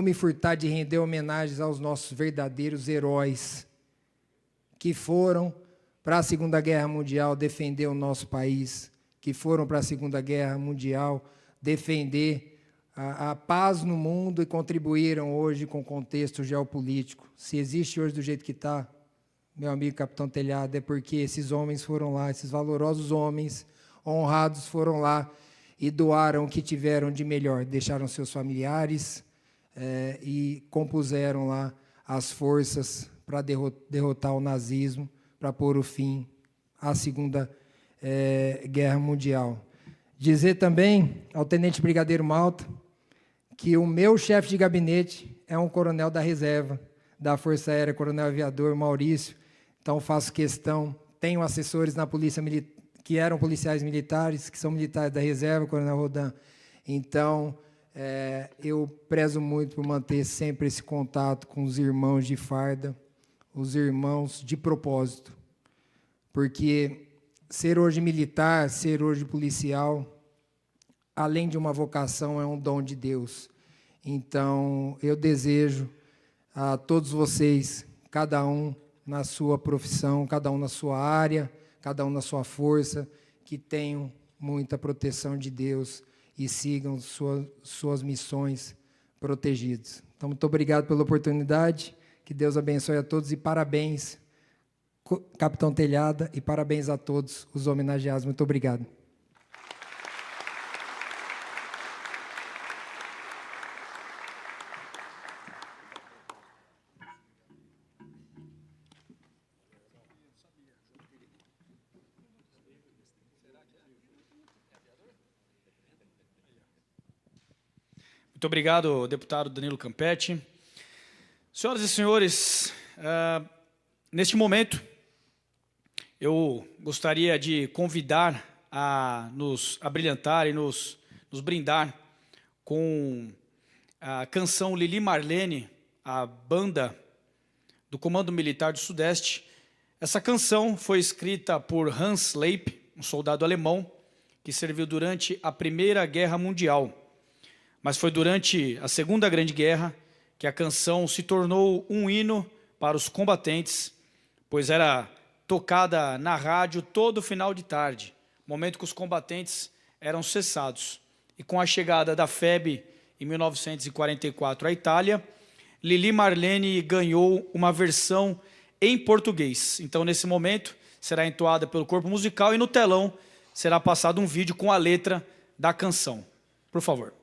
Speaker 19: me furtar de render homenagens aos nossos verdadeiros heróis que foram para a Segunda Guerra Mundial defender o nosso país, que foram para a Segunda Guerra Mundial defender a paz no mundo e contribuíram hoje com o contexto geopolítico. Se existe hoje do jeito que está, meu amigo Capitão Telhado, é porque esses homens foram lá, esses valorosos homens honrados foram lá e doaram o que tiveram de melhor, deixaram seus familiares e compuseram lá as forças para derrotar o nazismo, para pôr o fim à Segunda Guerra Mundial. Dizer também ao Tenente Brigadeiro Malta que o meu chefe de gabinete é um coronel da reserva, da Força Aérea, coronel aviador Maurício. Então, faço questão, tenho assessores na Polícia Militar, que eram policiais militares, que são militares da reserva, coronel Rodan. Então, eu prezo muito por manter sempre esse contato com os irmãos de farda, os irmãos de propósito, porque ser hoje militar, ser hoje policial, além de uma vocação, é um dom de Deus. Então, eu desejo a todos vocês, cada um na sua profissão, cada um na sua área, cada um na sua força, que tenham muita proteção de Deus e sigam suas missões protegidos. Então, muito obrigado pela oportunidade, que Deus abençoe a todos e parabéns, Capitão Telhada, e parabéns a todos os homenageados. Muito obrigado.
Speaker 2: Muito obrigado, deputado Danilo Campetti. Senhoras e senhores, neste momento, eu gostaria de convidar a nos abrilhantar e nos brindar com a canção Lili Marlene, a banda do Comando Militar do Sudeste. Essa canção foi escrita por Hans Leip, um soldado alemão que serviu durante a Primeira Guerra Mundial. Mas foi durante a Segunda Grande Guerra que a canção se tornou um hino para os combatentes, pois era tocada na rádio todo final de tarde, momento que os combatentes eram cessados. E com a chegada da FEB em 1944 à Itália, Lili Marlene ganhou uma versão em português. Então, nesse momento, será entoada pelo corpo musical e no telão será passado um vídeo com a letra da canção. Por favor.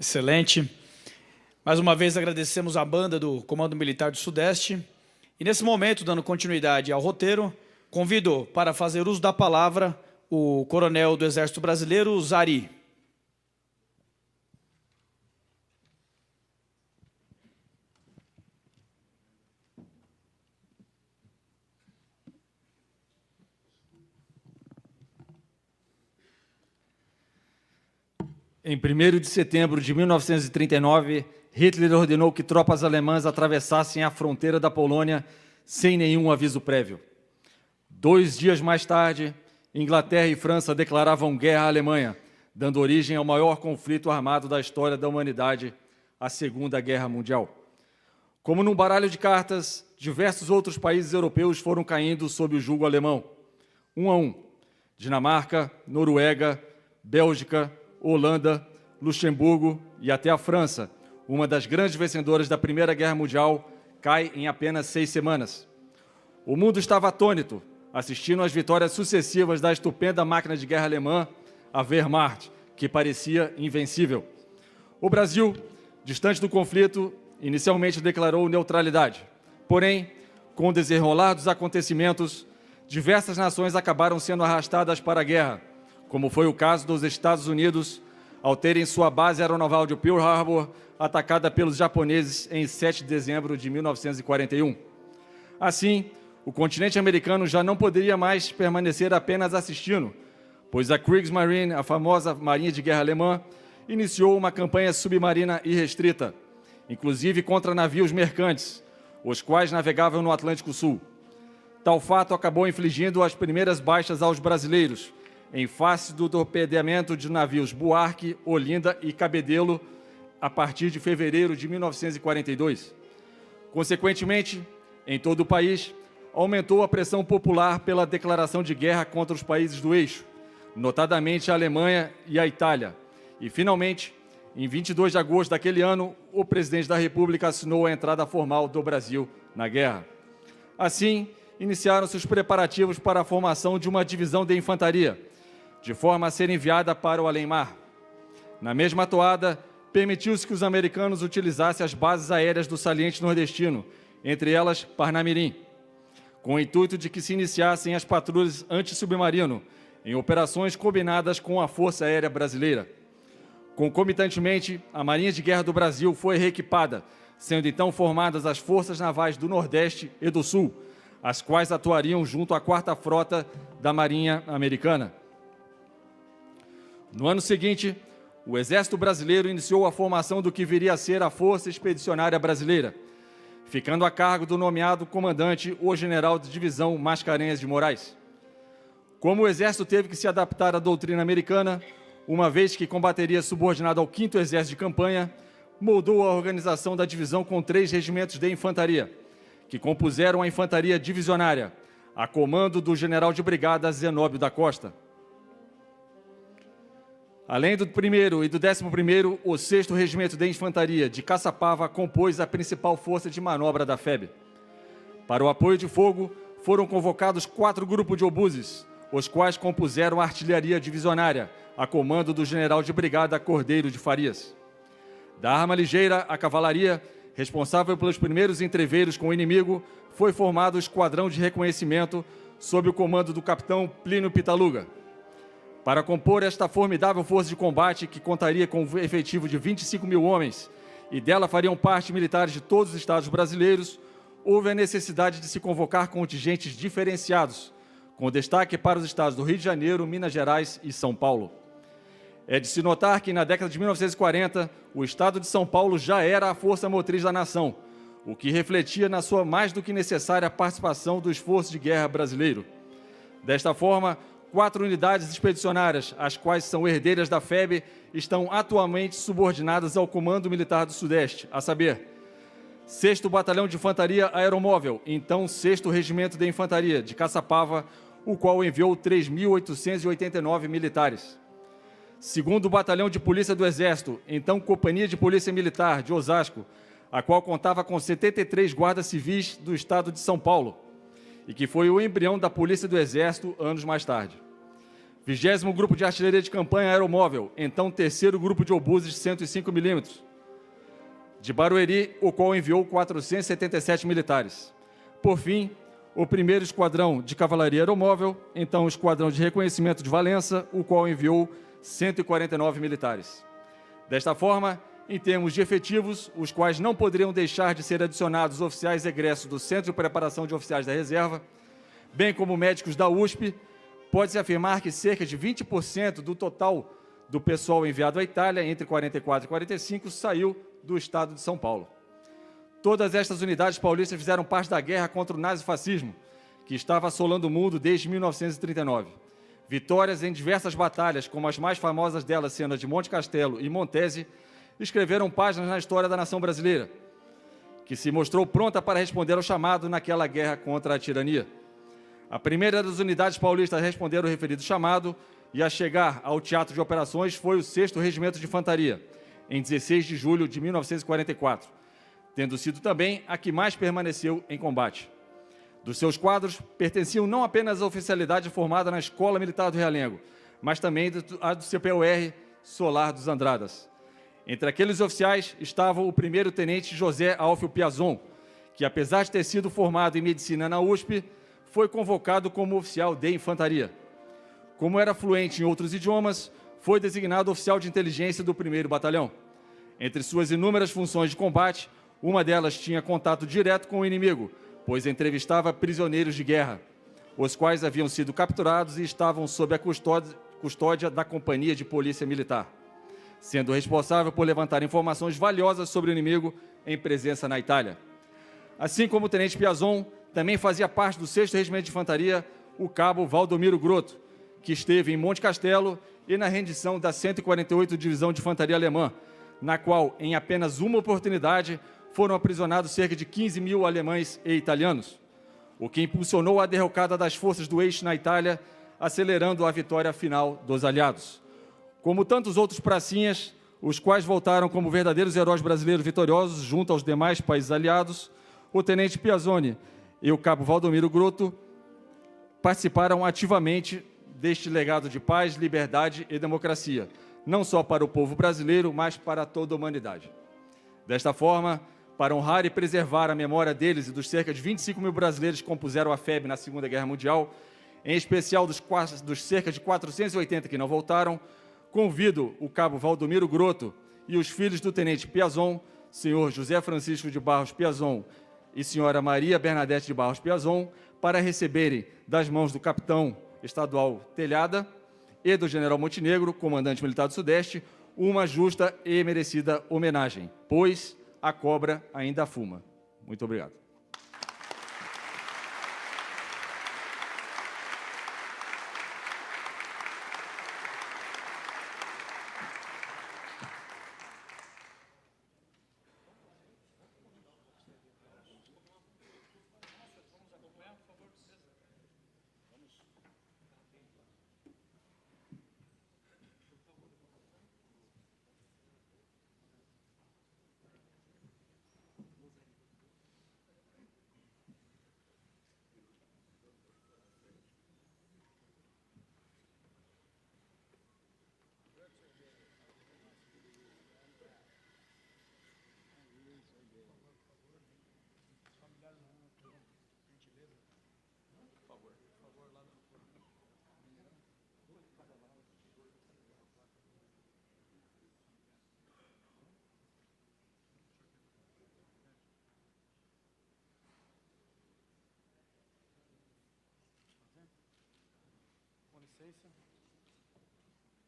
Speaker 2: Excelente. Mais uma vez agradecemos a banda do Comando Militar do Sudeste. E nesse momento, dando continuidade ao roteiro, convido para fazer uso da palavra o coronel do Exército Brasileiro, Zari.
Speaker 20: Em 1º de setembro de 1939, Hitler ordenou que tropas alemãs atravessassem a fronteira da Polônia sem nenhum aviso prévio. 2 dias mais tarde, Inglaterra e França declaravam guerra à Alemanha, dando origem ao maior conflito armado da história da humanidade, a Segunda Guerra Mundial. Como num baralho de cartas, diversos outros países europeus foram caindo sob o jugo alemão, um a um. Dinamarca, Noruega, Bélgica, Holanda, Luxemburgo e até a França, uma das grandes vencedoras da Primeira Guerra Mundial, cai em apenas 6 semanas. O mundo estava atônito, assistindo às vitórias sucessivas da estupenda máquina de guerra alemã, a Wehrmacht, que parecia invencível. O Brasil, distante do conflito, inicialmente declarou neutralidade. Porém, com o desenrolar dos acontecimentos, diversas nações acabaram sendo arrastadas para a guerra, como foi o caso dos Estados Unidos, ao terem sua base aeronaval de Pearl Harbor atacada pelos japoneses em 7 de dezembro de 1941. Assim, o continente americano já não poderia mais permanecer apenas assistindo, pois a Kriegsmarine, a famosa marinha de guerra alemã, iniciou uma campanha submarina irrestrita, inclusive contra navios mercantes, os quais navegavam no Atlântico Sul. Tal fato acabou infligindo as primeiras baixas aos brasileiros, em face do torpedeamento de navios Buarque, Olinda e Cabedelo, a partir de fevereiro de 1942. Consequentemente, em todo o país, aumentou a pressão popular pela declaração de guerra contra os países do eixo, notadamente a Alemanha e a Itália. E, finalmente, em 22 de agosto daquele ano, o presidente da República assinou a entrada formal do Brasil na guerra. Assim, iniciaram-se os preparativos para a formação de uma divisão de infantaria, de forma a ser enviada para o além-mar. Na mesma toada, permitiu-se que os americanos utilizassem as bases aéreas do saliente nordestino, entre elas Parnamirim, com o intuito de que se iniciassem as patrulhas anti-submarino, em operações combinadas com a Força Aérea Brasileira. Concomitantemente, a Marinha de Guerra do Brasil foi reequipada, sendo então formadas as Forças Navais do Nordeste e do Sul, as quais atuariam junto à 4ª Frota da Marinha Americana. No ano seguinte, o Exército Brasileiro iniciou a formação do que viria a ser a Força Expedicionária Brasileira, ficando a cargo do nomeado comandante, o general de divisão Mascarenhas de Moraes. Como o Exército teve que se adaptar à doutrina americana, uma vez que combateria subordinado ao 5º Exército de Campanha, moldou a organização da divisão com 3 regimentos de infantaria, que compuseram a Infantaria Divisionária, a comando do general de brigada Zenóbio da Costa. Além do 1º e do 11º, o 6º Regimento de Infantaria de Caçapava compôs a principal força de manobra da FEB. Para o apoio de fogo, foram convocados 4 grupos de obuses, os quais compuseram a Artilharia Divisionária, a comando do general de brigada Cordeiro de Farias. Da arma ligeira, a cavalaria, responsável pelos primeiros entreveiros com o inimigo, foi formado o Esquadrão de Reconhecimento, sob o comando do capitão Plínio Pitaluga. Para compor esta formidável força de combate, que contaria com um efetivo de 25 mil homens, e dela fariam parte militares de todos os estados brasileiros, houve a necessidade de se convocar contingentes diferenciados, com destaque para os estados do Rio de Janeiro, Minas Gerais e São Paulo. É de se notar que, na década de 1940, o estado de São Paulo já era a força motriz da nação, o que refletia na sua mais do que necessária participação do esforço de guerra brasileiro. Desta forma, 4 unidades expedicionárias, as quais são herdeiras da FEB, estão atualmente subordinadas ao Comando Militar do Sudeste, a saber, 6º Batalhão de Infantaria Aeromóvel, então 6º Regimento de Infantaria de Caçapava, o qual enviou 3.889 militares. 2º Batalhão de Polícia do Exército, então Companhia de Polícia Militar de Osasco, a qual contava com 73 guardas civis do estado de São Paulo, e que foi o embrião da Polícia do Exército anos mais tarde. 20º Grupo de Artilharia de Campanha Aeromóvel, então 3º Grupo de Obuses de 105 mm, de Barueri, o qual enviou 477 militares. Por fim, o 1º Esquadrão de Cavalaria Aeromóvel, então o Esquadrão de Reconhecimento de Valença, o qual enviou 149 militares. Desta forma, em termos de efetivos, os quais não poderiam deixar de ser adicionados oficiais egressos do Centro de Preparação de Oficiais da Reserva, bem como médicos da USP, pode-se afirmar que cerca de 20% do total do pessoal enviado à Itália, entre 44 e 45, saiu do estado de São Paulo. Todas estas unidades paulistas fizeram parte da guerra contra o nazifascismo, que estava assolando o mundo desde 1939. Vitórias em diversas batalhas, como as mais famosas delas sendo a de Monte Castelo e Montese, escreveram páginas na história da nação brasileira, que se mostrou pronta para responder ao chamado naquela guerra contra a tirania. A primeira das unidades paulistas a responder o referido chamado e a chegar ao teatro de operações foi o 6º Regimento de Infantaria, em 16 de julho de 1944, tendo sido também a que mais permaneceu em combate. Dos seus quadros, pertenciam não apenas à oficialidade formada na Escola Militar do Realengo, mas também a do CPUR Solar dos Andradas. Entre aqueles oficiais estava o 1º Tenente José Alfio Piazon, que, apesar de ter sido formado em medicina na USP, foi convocado como oficial de infantaria. Como era fluente em outros idiomas, foi designado oficial de inteligência do 1º Batalhão. Entre suas inúmeras funções de combate, uma delas tinha contato direto com o inimigo, pois entrevistava prisioneiros de guerra, os quais haviam sido capturados e estavam sob a custódia da Companhia de Polícia Militar, sendo responsável por levantar informações valiosas sobre o inimigo em presença na Itália. Assim como o Tenente Piazon, também fazia parte do 6º Regimento de Infantaria o cabo Valdomiro Grotto, que esteve em Monte Castelo e na rendição da 148ª Divisão de Infantaria Alemã, na qual, em apenas uma oportunidade, foram aprisionados cerca de 15 mil alemães e italianos, o que impulsionou a derrocada das forças do Eixo na Itália, acelerando a vitória final dos aliados. Como tantos outros pracinhas, os quais voltaram como verdadeiros heróis brasileiros vitoriosos junto aos demais países aliados, o Tenente Piazzoni e o cabo Valdomiro Grotto participaram ativamente deste legado de paz, liberdade e democracia, não só para o povo brasileiro, mas para toda a humanidade. Desta forma, para honrar e preservar a memória deles e dos cerca de 25 mil brasileiros que compuseram a FEB na Segunda Guerra Mundial, em especial dos cerca de 480 que não voltaram, convido o cabo Valdomiro Grotto e os filhos do Tenente Piazon, senhor José Francisco de Barros Piazon e senhora Maria Bernadette de Barros Piazon, para receberem das mãos do capitão estadual Telhada e do general Montenegro, comandante militar do Sudeste, uma justa e merecida homenagem, pois a cobra ainda fuma. Muito obrigado.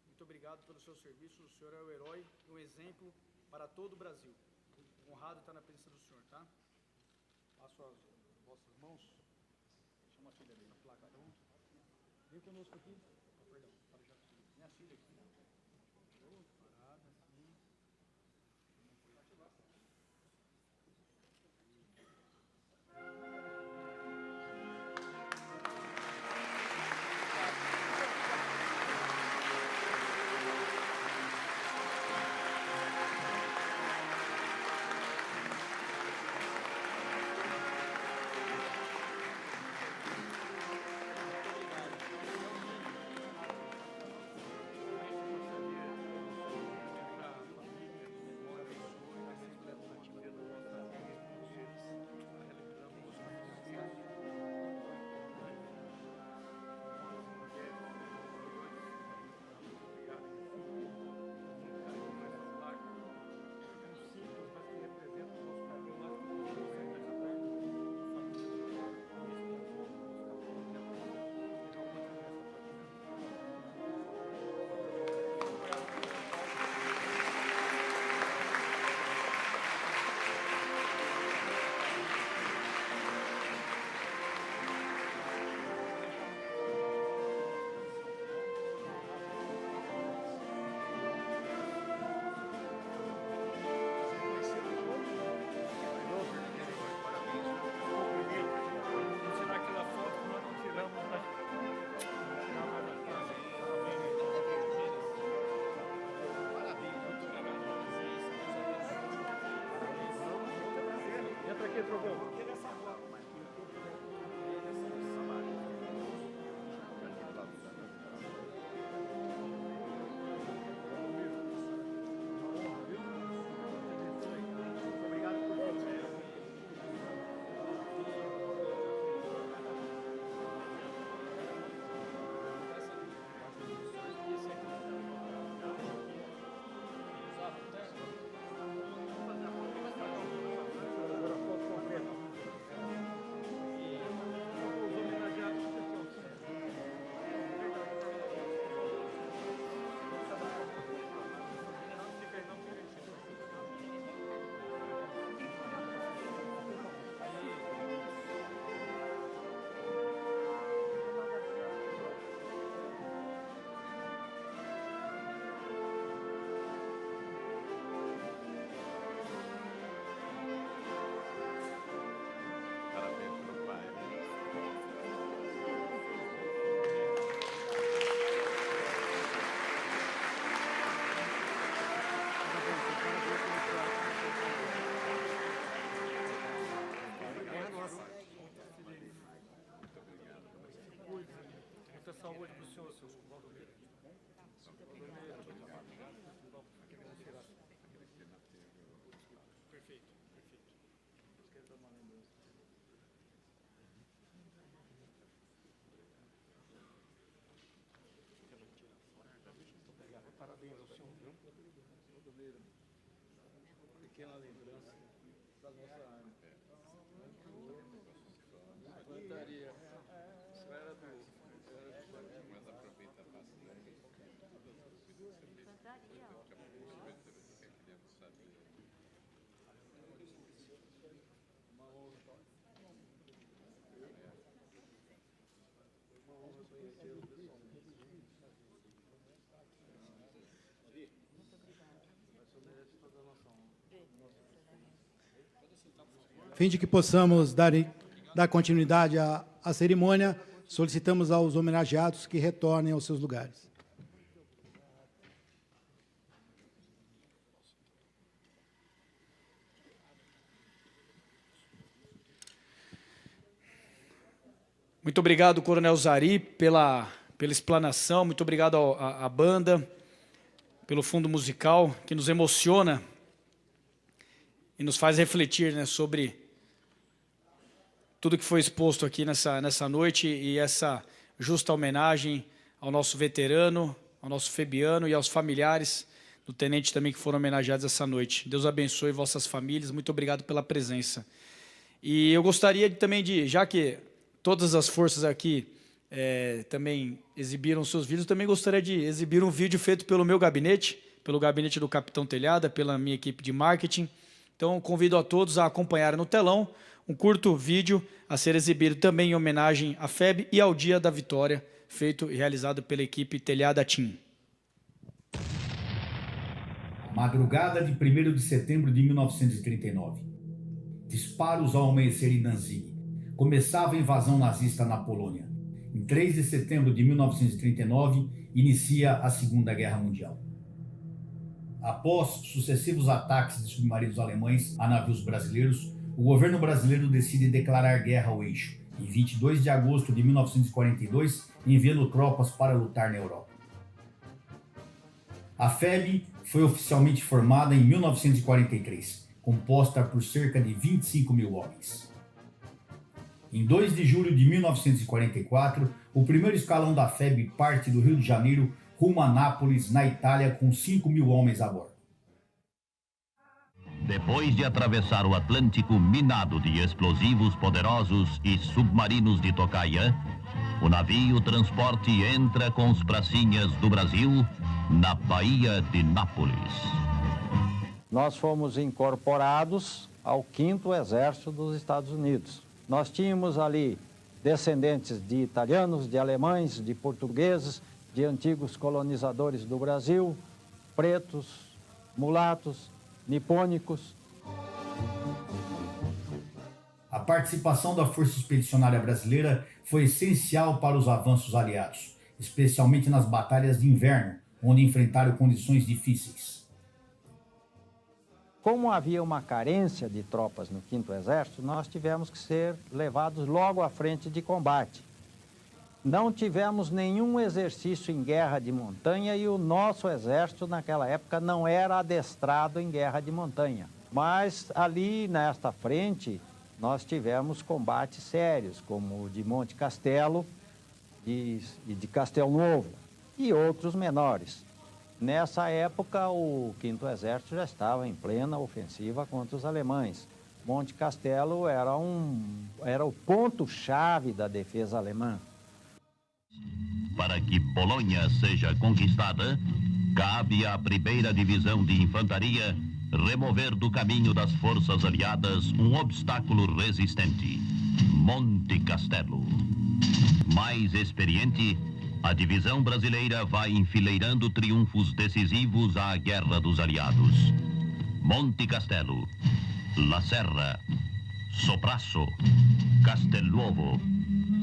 Speaker 2: Muito obrigado pelo seu serviço. O senhor é o herói e um exemplo para todo o Brasil. Honrado estar na presença do senhor, tá? Passo as vossas mãos. Chama a filha dele, a placa. Então, vem conosco aqui. Oh, perdão, para já. Minha filha aqui. Parada, assim.
Speaker 10: Saúde para o senhor, seu Valdomiro. Perfeito, perfeito. Parabéns ao senhor, viu? Valdomiro. Pequena lembrança da nossa arma. Plantaria. Isso era do... Mas aproveita a pasta daí.
Speaker 1: A fim de que possamos dar continuidade à cerimônia, solicitamos aos homenageados que retornem aos seus lugares.
Speaker 2: Muito obrigado, Coronel Zari, pela explanação. Muito obrigado à banda, pelo fundo musical, que nos emociona e nos faz refletir, né, sobre tudo que foi exposto aqui nessa noite e essa justa homenagem ao nosso veterano, ao nosso febiano e aos familiares do tenente também que foram homenageados essa noite. Deus abençoe vossas famílias. Muito obrigado pela presença. E eu gostaria também já que todas as forças aqui também exibiram seus vídeos, também gostaria de exibir um vídeo feito pelo meu gabinete, pelo gabinete do Capitão Telhada, pela minha equipe de marketing. Então, convido a todos a acompanhar no telão um curto vídeo a ser exibido também em homenagem à FEB e ao Dia da Vitória, feito e realizado pela equipe Telhada Team.
Speaker 21: Madrugada de 1º de setembro de 1939. Disparos ao amanhecer em Danzig. Começava a invasão nazista na Polônia. Em 3 de setembro de 1939, inicia a Segunda Guerra Mundial. Após sucessivos ataques de submarinos alemães a navios brasileiros, o governo brasileiro decide declarar guerra ao eixo, em 22 de agosto de 1942, enviando tropas para lutar na Europa. A FEB foi oficialmente formada em 1943, composta por cerca de 25 mil homens. Em 2 de julho de 1944, o primeiro escalão da FEB parte do Rio de Janeiro rumo a Nápoles, na Itália, com 5 mil homens a bordo.
Speaker 22: Depois de atravessar o Atlântico minado de explosivos poderosos e submarinos de tocaia, o navio transporte entra com os pracinhas do Brasil na Baía de Nápoles.
Speaker 23: Nós fomos incorporados ao 5º Exército dos Estados Unidos. Nós tínhamos ali descendentes de italianos, de alemães, de portugueses, de antigos colonizadores do Brasil, pretos, mulatos, nipônicos.
Speaker 21: A participação da Força Expedicionária Brasileira foi essencial para os avanços aliados, especialmente nas batalhas de inverno, onde enfrentaram condições difíceis.
Speaker 23: como havia uma carência de tropas no 5º Exército, nós tivemos que ser levados logo à frente de combate. Não tivemos nenhum exercício em guerra de montanha e o nosso exército naquela época não era adestrado em guerra de montanha. Mas ali nesta frente nós tivemos combates sérios, como o de Monte Castelo e de Castelo Novo e outros menores. Nessa época o 5º Exército já estava em plena ofensiva contra os alemães. Monte Castelo era o ponto-chave da defesa alemã.
Speaker 22: Para que Polônia seja conquistada, cabe à 1ª Divisão de Infantaria remover do caminho das forças aliadas um obstáculo resistente: Monte Castelo. Mais experiente, a divisão brasileira vai enfileirando triunfos decisivos à Guerra dos Aliados. Monte Castelo, La Serra, Soprasso, Castelnuovo,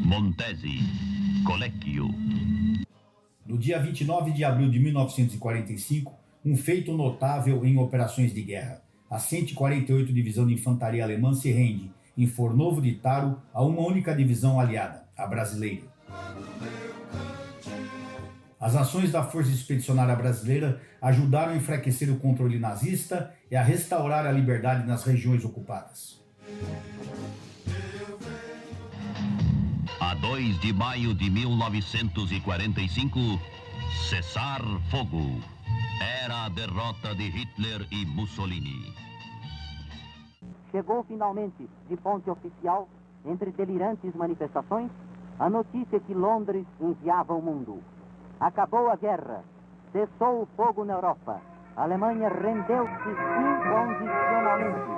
Speaker 22: Montesi, Colecchio.
Speaker 21: No dia 29 de abril de 1945, um feito notável em operações de guerra. A 148ª Divisão de Infantaria Alemã se rende em Fornovo de Taro a uma única divisão aliada, a brasileira. As ações da Força Expedicionária Brasileira ajudaram a enfraquecer o controle nazista e a restaurar a liberdade nas regiões ocupadas.
Speaker 22: A 2 de maio de 1945, cessar fogo. Era a derrota de Hitler e Mussolini.
Speaker 3: Chegou finalmente, de fonte oficial, entre delirantes manifestações, a notícia que Londres enviava ao mundo. Acabou a guerra, cessou o fogo na Europa. A Alemanha rendeu-se incondicionalmente.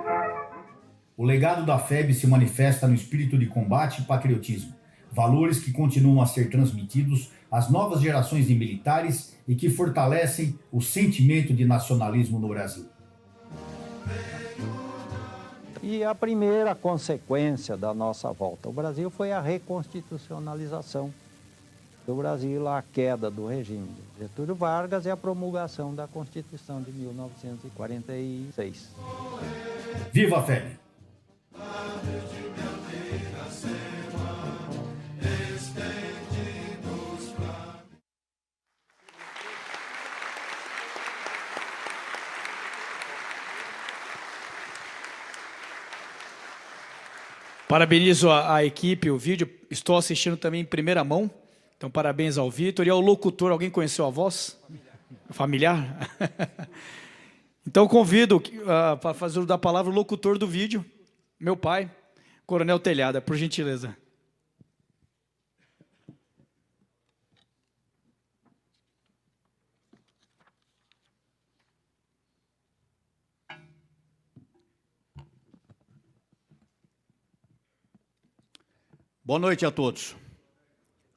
Speaker 21: O legado da FEB se manifesta no espírito de combate e patriotismo, valores que continuam a ser transmitidos às novas gerações de militares e que fortalecem o sentimento de nacionalismo no Brasil.
Speaker 23: E a primeira consequência da nossa volta ao Brasil foi a reconstitucionalização do Brasil, a queda do regime de Getúlio Vargas e a promulgação da Constituição de 1946.
Speaker 21: Viva a FEB!
Speaker 2: Parabenizo a equipe, o vídeo. Estou assistindo também em primeira mão. Então, parabéns ao Vitor e ao locutor. Alguém conheceu a voz? Familiar? Então, convido para fazer o da palavra o locutor do vídeo, meu pai, Coronel Telhada, por gentileza.
Speaker 1: Boa noite a todos.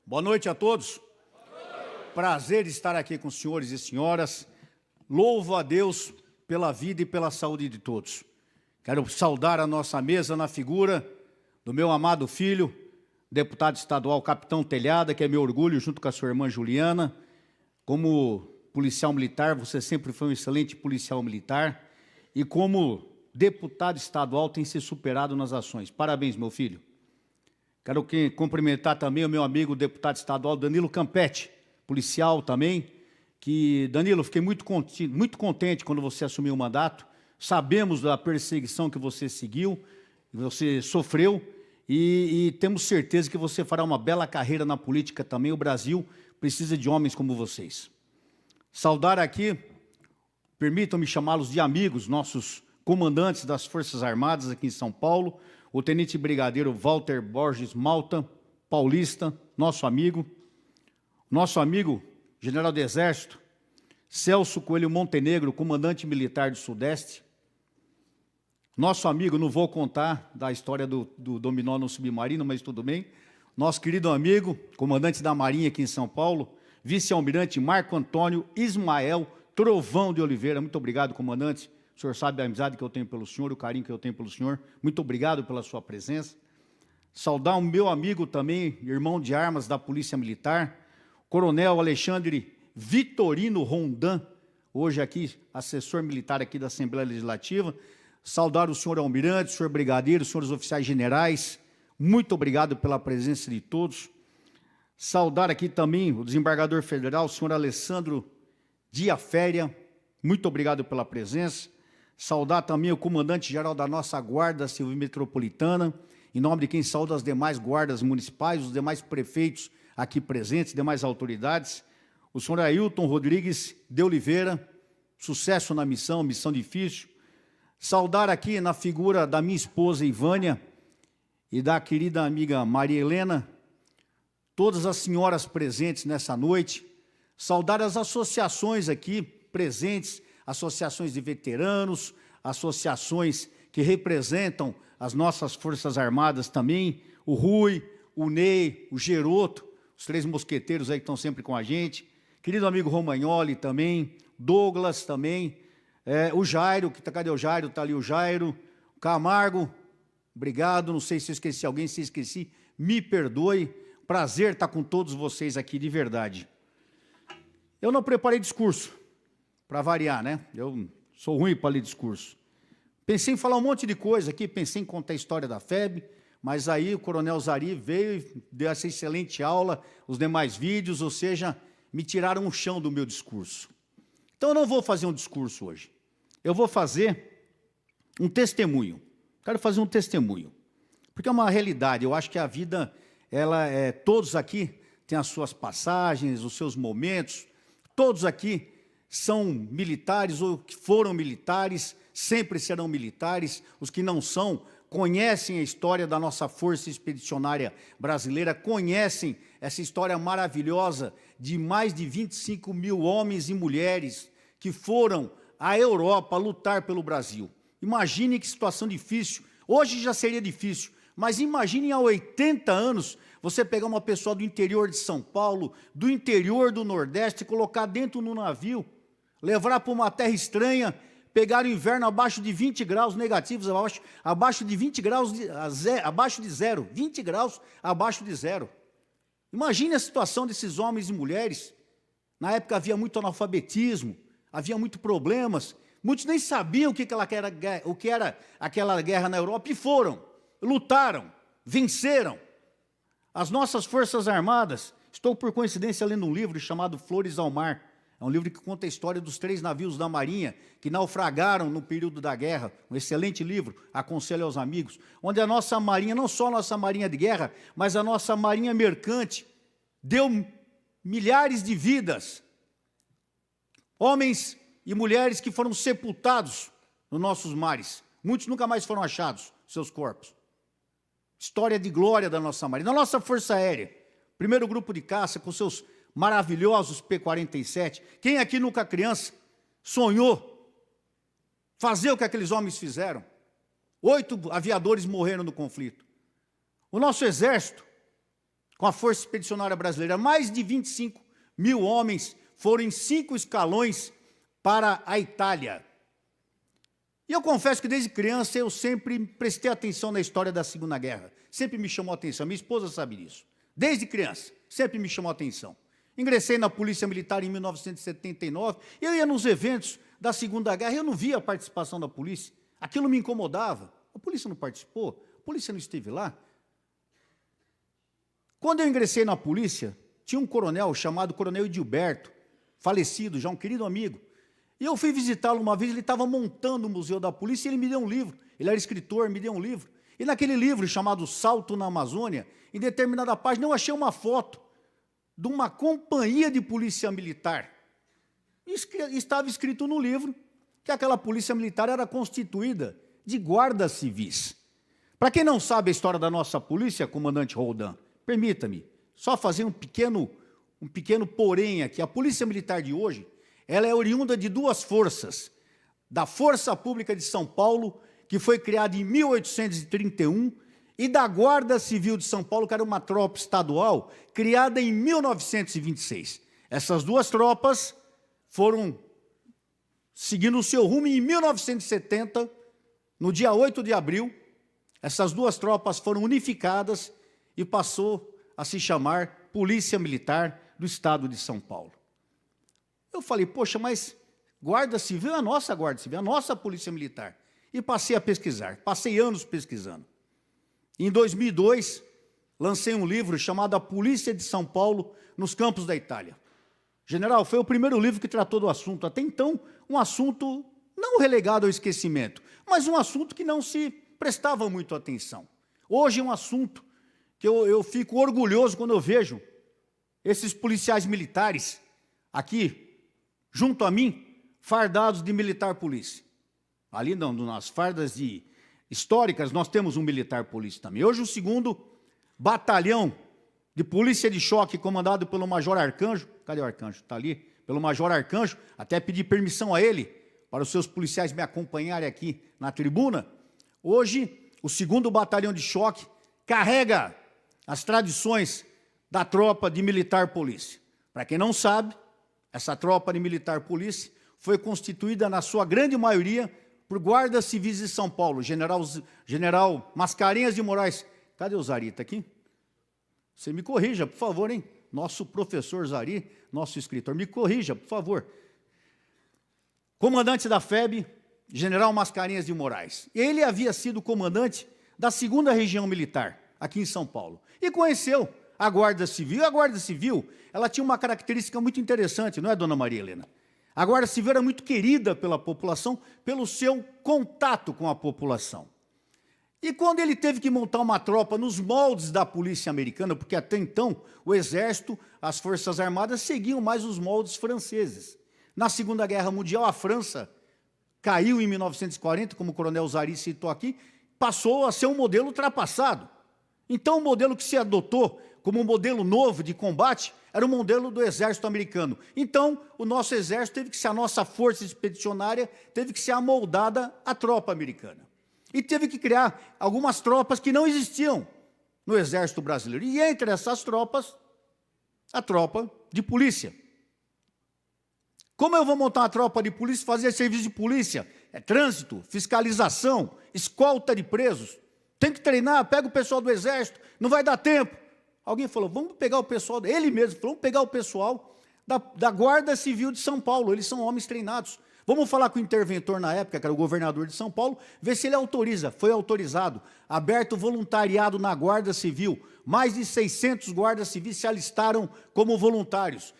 Speaker 1: Boa noite a todos. Prazer estar aqui com os senhores e senhoras. Louvo a Deus pela vida e pela saúde de todos. Quero saudar a nossa mesa na figura do meu amado filho, deputado estadual Capitão Telhada, que é meu orgulho, junto com a sua irmã Juliana. Como policial militar, você sempre foi um excelente policial militar. E como deputado estadual, tem se superado nas ações. Parabéns, meu filho. Quero cumprimentar também o meu amigo deputado estadual Danilo Campetti, policial também, que, Danilo, fiquei muito contente quando você assumiu o mandato. Sabemos da perseguição que você seguiu, que você sofreu, e temos certeza que você fará uma bela carreira na política também. O Brasil precisa de homens como vocês. Saudar aqui, permitam-me chamá-los de amigos, nossos comandantes das Forças Armadas aqui em São Paulo, o Tenente Brigadeiro Walter Borges Malta, paulista, nosso amigo, General do Exército, Celso Coelho Montenegro, comandante militar do Sudeste, nosso amigo, não vou contar da história do dominó no submarino, mas tudo bem, nosso querido amigo, comandante da Marinha aqui em São Paulo, vice-almirante Marco Antônio Ismael Trovão de Oliveira. Muito obrigado, comandante. O senhor sabe a amizade que eu tenho pelo senhor, o carinho que eu tenho pelo senhor. Muito obrigado pela sua presença. Saudar o meu amigo também, irmão de armas da Polícia Militar, Coronel Alexandre Vitorino Rondan,
Speaker 4: hoje aqui, assessor militar aqui da Assembleia Legislativa. Saudar o senhor almirante, o senhor brigadeiro, os senhores oficiais generais. Muito obrigado pela presença de todos. Saudar aqui também o desembargador federal, o senhor Alessandro Diaféria. Muito obrigado pela presença. Saudar também o comandante-geral da nossa Guarda Civil Metropolitana, em nome de quem saúda as demais guardas municipais, os demais prefeitos aqui presentes, demais autoridades. O senhor Ailton Rodrigues de Oliveira, sucesso na missão, missão difícil. Saudar aqui na figura da minha esposa Ivânia e da querida amiga Maria Helena, todas as senhoras presentes nessa noite. Saudar as associações aqui presentes, associações de veteranos, associações que representam as nossas Forças Armadas também, o Rui, o Ney, o Geroto, os 3 mosqueteiros aí que estão sempre com a gente, querido amigo Romagnoli também, Douglas também, o Jairo, cadê o Jairo? Está ali o Jairo, o Camargo, obrigado, não sei se eu esqueci alguém, se esqueci, me perdoe, prazer estar com todos vocês aqui, de verdade. Eu não preparei discurso, para variar, né? Eu sou ruim para ler discurso. Pensei em falar um monte de coisa aqui, pensei em contar a história da FEB, mas aí o coronel Zari veio e deu essa excelente aula, os demais vídeos, ou seja, me tiraram o chão do meu discurso. Então eu não vou fazer um discurso hoje. Eu vou fazer um testemunho. Quero fazer um testemunho. Porque é uma realidade, eu acho que a vida, todos aqui têm as suas passagens, os seus momentos, todos aqui são militares ou que foram militares, sempre serão militares. Os que não são, conhecem a história da nossa Força Expedicionária Brasileira, conhecem essa história maravilhosa de mais de 25 mil homens e mulheres que foram à Europa lutar pelo Brasil. Imagine que situação difícil. Hoje já seria difícil, mas imagine há 80 anos você pegar uma pessoa do interior de São Paulo, do interior do Nordeste, colocar dentro do navio, levar para uma terra estranha, pegar o inverno abaixo de 20 graus negativos, abaixo de 20 graus, abaixo de zero, 20 graus abaixo de zero. Imagine a situação desses homens e mulheres. Na época havia muito analfabetismo, havia muitos problemas, muitos nem sabiam o que era aquela guerra na Europa e foram, lutaram, venceram. As nossas Forças Armadas, estou por coincidência lendo um livro chamado Flores ao Mar. É um livro que conta a história dos 3 navios da Marinha que naufragaram no período da guerra. Um excelente livro, aconselho aos amigos. Onde a nossa Marinha, não só a nossa Marinha de guerra, mas a nossa Marinha mercante, deu milhares de vidas. Homens e mulheres que foram sepultados nos nossos mares. Muitos nunca mais foram achados, seus corpos. História de glória da nossa Marinha. Da nossa Força Aérea, primeiro grupo de caça com seus maravilhosos P-47. Quem aqui nunca criança sonhou fazer o que aqueles homens fizeram? 8 aviadores morreram no conflito. O nosso Exército, com a Força Expedicionária Brasileira, mais de 25 mil homens foram em 5 escalões para a Itália. E eu confesso que desde criança eu sempre prestei atenção na história da Segunda Guerra. Sempre me chamou a atenção. Minha esposa sabe disso. Desde criança, sempre me chamou a atenção. Ingressei na Polícia Militar em 1979. Eu ia nos eventos da Segunda Guerra e eu não via a participação da polícia. Aquilo me incomodava. A polícia não participou? A polícia não esteve lá? Quando eu ingressei na polícia, tinha um coronel chamado Coronel Edilberto, falecido já, um querido amigo. E eu fui visitá-lo uma vez, ele estava montando o Museu da Polícia e ele me deu um livro. Ele era escritor, me deu um livro. E naquele livro, chamado Salto na Amazônia, em determinada página, eu achei uma foto de uma companhia de polícia militar. E estava escrito no livro que aquela polícia militar era constituída de guardas civis. Para quem não sabe a história da nossa polícia, comandante Roldan, permita-me só fazer um pequeno porém aqui. A polícia militar de hoje, ela é oriunda de 2 forças. Da Força Pública de São Paulo, que foi criada em 1831, e da Guarda Civil de São Paulo, que era uma tropa estadual, criada em 1926. Essas 2 tropas foram seguindo o seu rumo em 1970, no dia 8 de abril, essas 2 tropas foram unificadas e passou a se chamar Polícia Militar do Estado de São Paulo. Eu falei, poxa, mas Guarda Civil é a nossa Guarda Civil, a nossa Polícia Militar. E passei a pesquisar, passei anos pesquisando. Em 2002, lancei um livro chamado A Polícia de São Paulo nos Campos da Itália. General, foi o primeiro livro que tratou do assunto. Até então, um assunto não relegado ao esquecimento, mas um assunto que não se prestava muito atenção. Hoje é um assunto que eu fico orgulhoso quando eu vejo esses policiais militares aqui, junto a mim, fardados de militar polícia. Ali não, nas fardas históricas, nós temos um militar polícia também. Hoje o 2º Batalhão de Polícia de Choque, comandado pelo Major Arcanjo, cadê o Arcanjo? Está ali, pelo Major Arcanjo, até pedi permissão a ele, para os seus policiais me acompanharem aqui na tribuna. Hoje, o 2º Batalhão de Choque carrega as tradições da tropa de militar polícia. Para quem não sabe, essa tropa de militar polícia foi constituída, na sua grande maioria, por guardas civis de São Paulo, General Mascarenhas de Moraes. Cadê o Zari? Está aqui? Você me corrija, por favor, hein? Nosso professor Zari, nosso escritor, me corrija, por favor. Comandante da FEB, General Mascarenhas de Moraes. Ele havia sido comandante da 2ª Região Militar, aqui em São Paulo. E conheceu a Guarda Civil. A Guarda Civil, ela tinha uma característica muito interessante, não é, dona Maria Helena? A Guarda Civil era muito querida pela população, pelo seu contato com a população. E quando ele teve que montar uma tropa nos moldes da polícia americana, porque até então o Exército, as Forças Armadas seguiam mais os moldes franceses. Na Segunda Guerra Mundial, a França caiu em 1940, como o coronel Zari citou aqui, passou a ser um modelo ultrapassado. Então, o modelo que se adotou como um modelo novo de combate era o modelo do Exército americano. Então, o nosso Exército teve que ser, a nossa força expedicionária teve que ser amoldada à tropa americana. E teve que criar algumas tropas que não existiam no Exército brasileiro. E entre essas tropas, a tropa de polícia. Como eu vou montar uma tropa de polícia, fazer serviço de polícia? É trânsito, fiscalização, escolta de presos. Tem que treinar, pega o pessoal do Exército, não vai dar tempo. Alguém falou, vamos pegar o pessoal, ele mesmo falou, vamos pegar o pessoal da Guarda Civil de São Paulo, eles são homens treinados. Vamos falar com o interventor na época, que era o governador de São Paulo, ver se ele autoriza. Foi autorizado, aberto voluntariado na Guarda Civil. Mais de 600 guardas civis se alistaram como voluntários.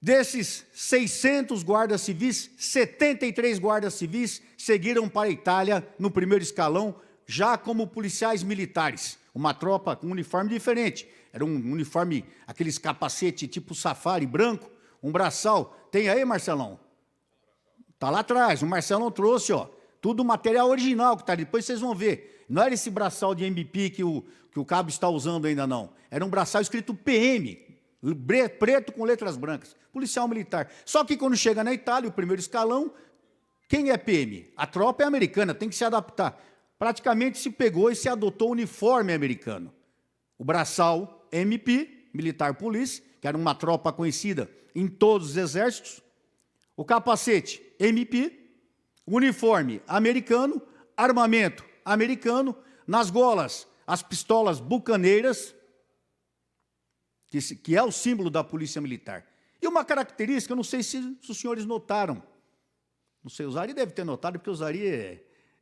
Speaker 4: Desses 600 guardas civis, 73 guardas civis seguiram para a Itália no primeiro escalão, já como policiais militares. Uma tropa com um uniforme diferente. Era um uniforme, aqueles capacete tipo safari branco, um braçal. Tem aí, Marcelão? Está lá atrás, o Marcelão trouxe, ó, tudo material original que está ali, depois vocês vão ver. Não era esse braçal de MP que o cabo está usando ainda, não. Era um braçal escrito PM, preto com letras brancas, policial militar. Só que quando chega na Itália, o primeiro escalão, quem é PM? A tropa é americana, tem que se adaptar. Praticamente se pegou e se adotou o uniforme americano. O braçal MP, militar polícia, que era uma tropa conhecida em todos os exércitos. O capacete MP, o uniforme americano, armamento americano, nas golas as pistolas bucaneiras, que é o símbolo da polícia militar. E uma característica, eu não sei se os senhores notaram, não sei, o Zari deve ter notado, porque o Zari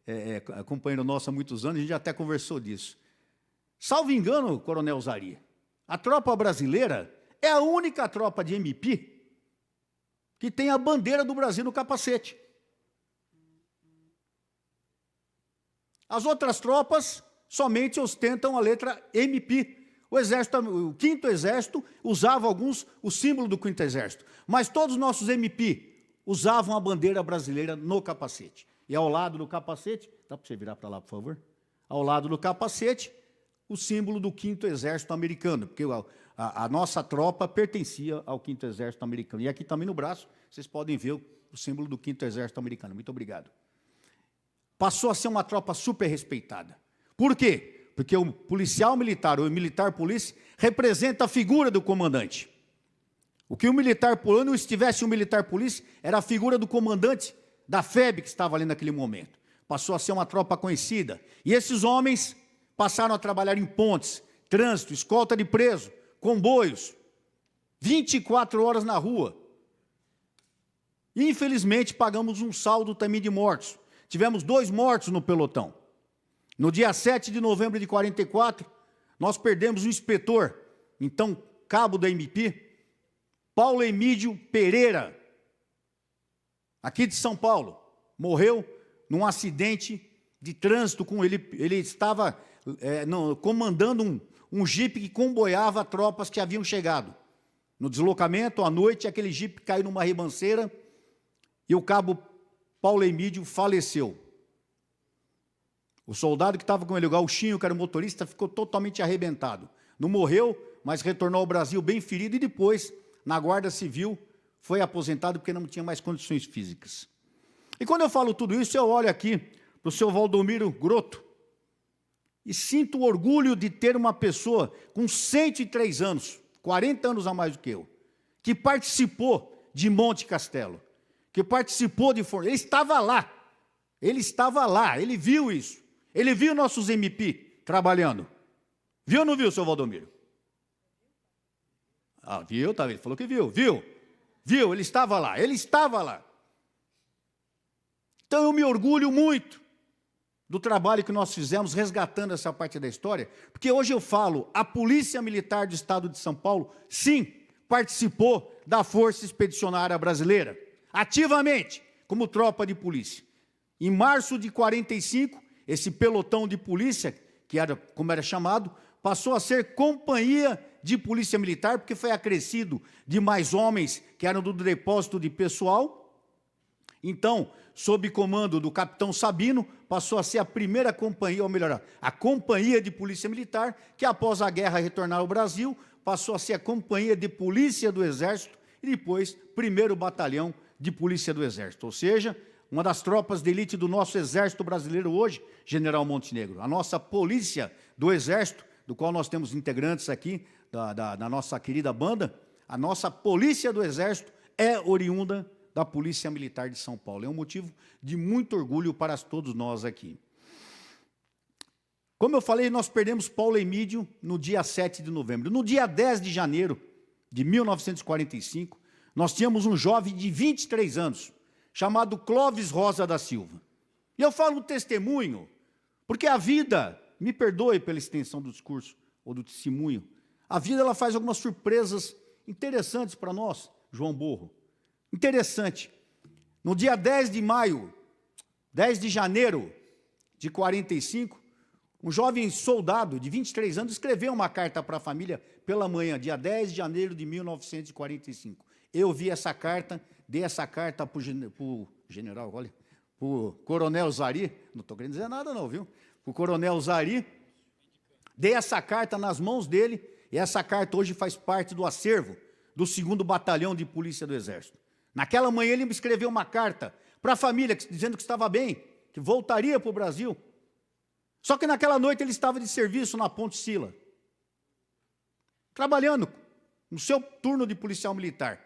Speaker 4: é companheiro nosso há muitos anos, a gente até conversou disso. Salvo engano, coronel Zari, a tropa brasileira é a única tropa de MP que tem a bandeira do Brasil no capacete. As outras tropas somente ostentam a letra MP. O Quinto Exército usava o símbolo do Quinto Exército, mas todos os nossos MP usavam a bandeira brasileira no capacete. E ao lado do capacete, dá para você virar para lá, por favor? Ao lado do capacete, o símbolo do Quinto Exército americano, porque a nossa tropa pertencia ao Quinto Exército americano. E aqui também no braço, vocês podem ver o símbolo do Quinto Exército americano. Muito obrigado. Passou a ser uma tropa super respeitada. Por quê? Porque o policial militar, ou o militar polícia, representa a figura do comandante. O que o militar polícia, não estivesse um militar polícia, era a figura do comandante da FEB que estava ali naquele momento. Passou a ser uma tropa conhecida. E esses homens passaram a trabalhar em pontes, trânsito, escolta de preso, comboios, 24 horas na rua. Infelizmente, pagamos um saldo também de mortos. Tivemos 2 mortos no pelotão. No dia 7 de novembro de 44, nós perdemos um inspetor, então cabo da MP, Paulo Emídio Pereira, aqui de São Paulo, morreu num acidente de trânsito com ele. Ele estava comandando um jipe que comboiava tropas que haviam chegado. No deslocamento, à noite, aquele jipe caiu numa ribanceira e o cabo Paulo Emídio faleceu. O soldado que estava com ele, o Gauchinho, que era o motorista, ficou totalmente arrebentado. Não morreu, mas retornou ao Brasil bem ferido e depois, na Guarda Civil, foi aposentado porque não tinha mais condições físicas. E quando eu falo tudo isso, eu olho aqui para o seu Valdomiro Grotto e sinto o orgulho de ter uma pessoa com 103 anos, 40 anos a mais do que eu, que participou de Monte Castelo, que participou de Fortaleza. Ele estava lá, ele viu isso. Ele viu nossos MP trabalhando. Viu ou não viu, seu Valdomiro? Ah, viu, tá, ele falou que viu, viu, ele estava lá. Então eu me orgulho muito do trabalho que nós fizemos resgatando essa parte da história, porque hoje eu falo, a Polícia Militar do Estado de São Paulo, sim, participou da Força Expedicionária Brasileira, ativamente, como tropa de polícia. Em março de 45, esse pelotão de polícia, que era como era chamado, passou a ser companhia de polícia militar, porque foi acrescido de mais homens que eram do depósito de pessoal. Então, sob comando do capitão Sabino, passou a ser a primeira companhia, ou melhor, a companhia de polícia militar, que após a guerra retornar ao Brasil, passou a ser a companhia de polícia do Exército e depois, 1º Batalhão de Polícia do Exército. Ou seja, uma das tropas de elite do nosso Exército Brasileiro hoje, General Montenegro. A nossa Polícia do Exército, do qual nós temos integrantes aqui, da nossa querida banda, a nossa Polícia do Exército é oriunda da Polícia Militar de São Paulo. É um motivo de muito orgulho para todos nós aqui. Como eu falei, nós perdemos Paulo Emídio no dia 7 de novembro. No dia 10 de janeiro de 1945, nós tínhamos um jovem de 23 anos, chamado Clóvis Rosa da Silva. E eu falo um testemunho, porque a vida, me perdoe pela extensão do discurso, ou do testemunho, a vida ela faz algumas surpresas interessantes para nós, João Borro. Interessante. No dia 10 de janeiro de 45, um jovem soldado de 23 anos escreveu uma carta para a família pela manhã, dia 10 de janeiro de 1945. Eu vi essa carta, dei essa carta para o general, olha, para o coronel Zari, não estou querendo dizer nada não, viu? Para o coronel Zari, dei essa carta nas mãos dele, e essa carta hoje faz parte do acervo do 2º Batalhão de Polícia do Exército. Naquela manhã ele me escreveu uma carta para a família, dizendo que estava bem, que voltaria para o Brasil. Só que naquela noite ele estava de serviço na Ponte Sila, trabalhando no seu turno de policial militar.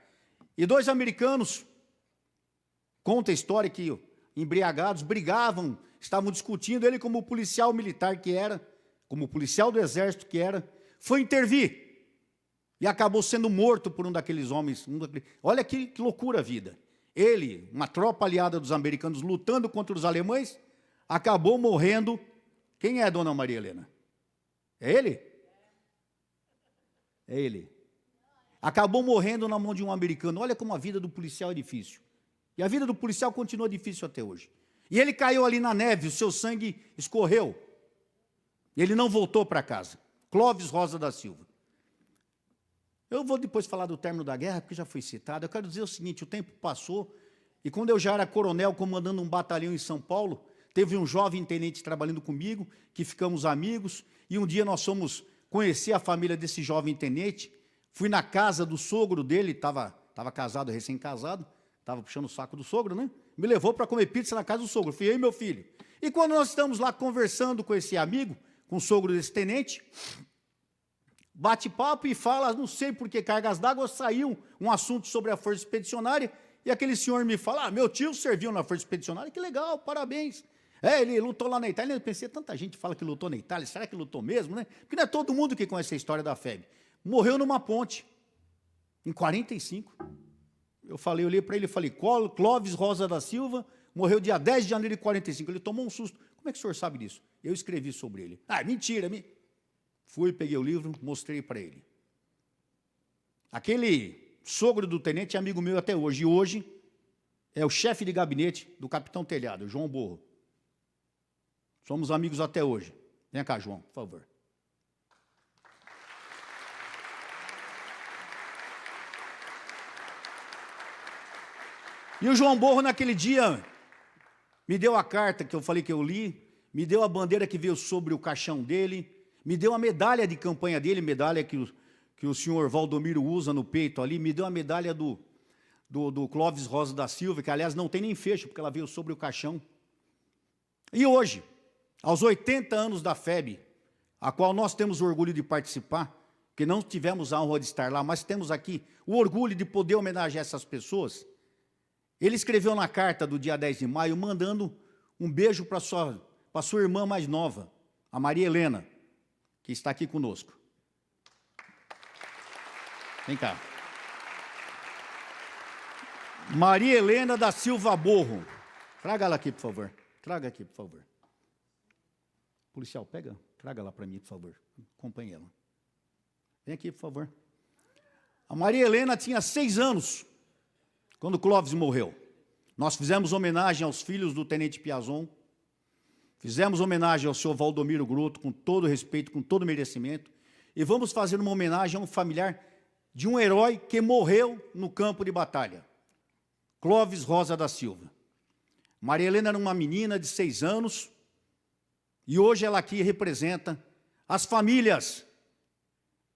Speaker 4: E 2 americanos, conta a história que embriagados, brigavam, estavam discutindo, ele como policial militar que era, como policial do Exército que era, foi intervir. E acabou sendo morto por um daqueles homens. Olha que loucura a vida. Ele, uma tropa aliada dos americanos, lutando contra os alemães, acabou morrendo. Quem é a dona Maria Helena? É ele? É ele. Acabou morrendo na mão de um americano. Olha como a vida do policial é difícil. E a vida do policial continua difícil até hoje. E ele caiu ali na neve, o seu sangue escorreu. Ele não voltou para casa. Clóvis Rosa da Silva. Eu vou depois falar do término da guerra, porque já foi citado. Eu quero dizer o seguinte, o tempo passou, e quando eu já era coronel comandando um batalhão em São Paulo, teve um jovem tenente trabalhando comigo, que ficamos amigos, e um dia nós fomos conhecer a família desse jovem tenente. Fui na casa do sogro dele, estava casado, recém-casado, estava puxando o saco do sogro, né? Me levou para comer pizza na casa do sogro, fui eu e meu filho. E quando nós estamos lá conversando com esse amigo, com o sogro desse tenente, bate papo e fala, não sei por que cargas d'água, saiu um assunto sobre a Força Expedicionária, e aquele senhor me fala, meu tio serviu na Força Expedicionária, que legal, parabéns. Ele lutou lá na Itália. Eu pensei, tanta gente fala que lutou na Itália, será que lutou mesmo, né? Porque não é todo mundo que conhece a história da FEB. Morreu numa ponte, em 45. eu olhei para ele e falei, Clóvis Rosa da Silva morreu dia 10 de janeiro de 45. Ele tomou um susto. Como é que o senhor sabe disso? Eu escrevi sobre ele. Ah, mentira. Fui, peguei o livro, mostrei para ele. Aquele sogro do tenente é amigo meu até hoje. E hoje é o chefe de gabinete do capitão Telhado, João Borro. Somos amigos até hoje. Vem cá, João, por favor. E o João Borro, naquele dia, me deu a carta que eu falei que eu li, me deu a bandeira que veio sobre o caixão dele, me deu a medalha de campanha dele, medalha que o senhor Valdomiro usa no peito ali, me deu a medalha do Clóvis Rosa da Silva, que, aliás, não tem nem fecho, porque ela veio sobre o caixão. E hoje, aos 80 anos da FEB, a qual nós temos orgulho de participar, que não tivemos a honra de estar lá, mas temos aqui o orgulho de poder homenagear essas pessoas. Ele escreveu na carta do dia 10 de maio, mandando um beijo para sua irmã mais nova, a Maria Helena, que está aqui conosco. Vem cá. Maria Helena da Silva Borro. Traga ela aqui, por favor. Traga aqui, por favor. Policial, traga ela para mim, por favor. Acompanhe ela. Vem aqui, por favor. A Maria Helena tinha 6 anos quando Clóvis morreu. Nós fizemos homenagem aos filhos do tenente Piazon, fizemos homenagem ao senhor Valdomiro Grotto, com todo respeito, com todo merecimento, e vamos fazer uma homenagem a um familiar de um herói que morreu no campo de batalha, Clóvis Rosa da Silva. Maria Helena era uma menina de 6 anos, e hoje ela aqui representa as famílias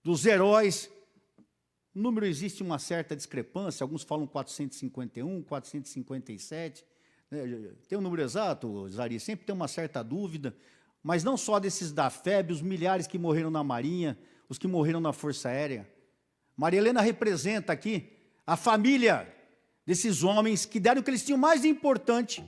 Speaker 4: dos heróis. O número existe uma certa discrepância, alguns falam 451, 457, né? Tem um número exato, Zari? Sempre tem uma certa dúvida, mas não só desses da FEB, os milhares que morreram na Marinha, os que morreram na Força Aérea. Maria Helena representa aqui a família desses homens que deram o que eles tinham mais importante,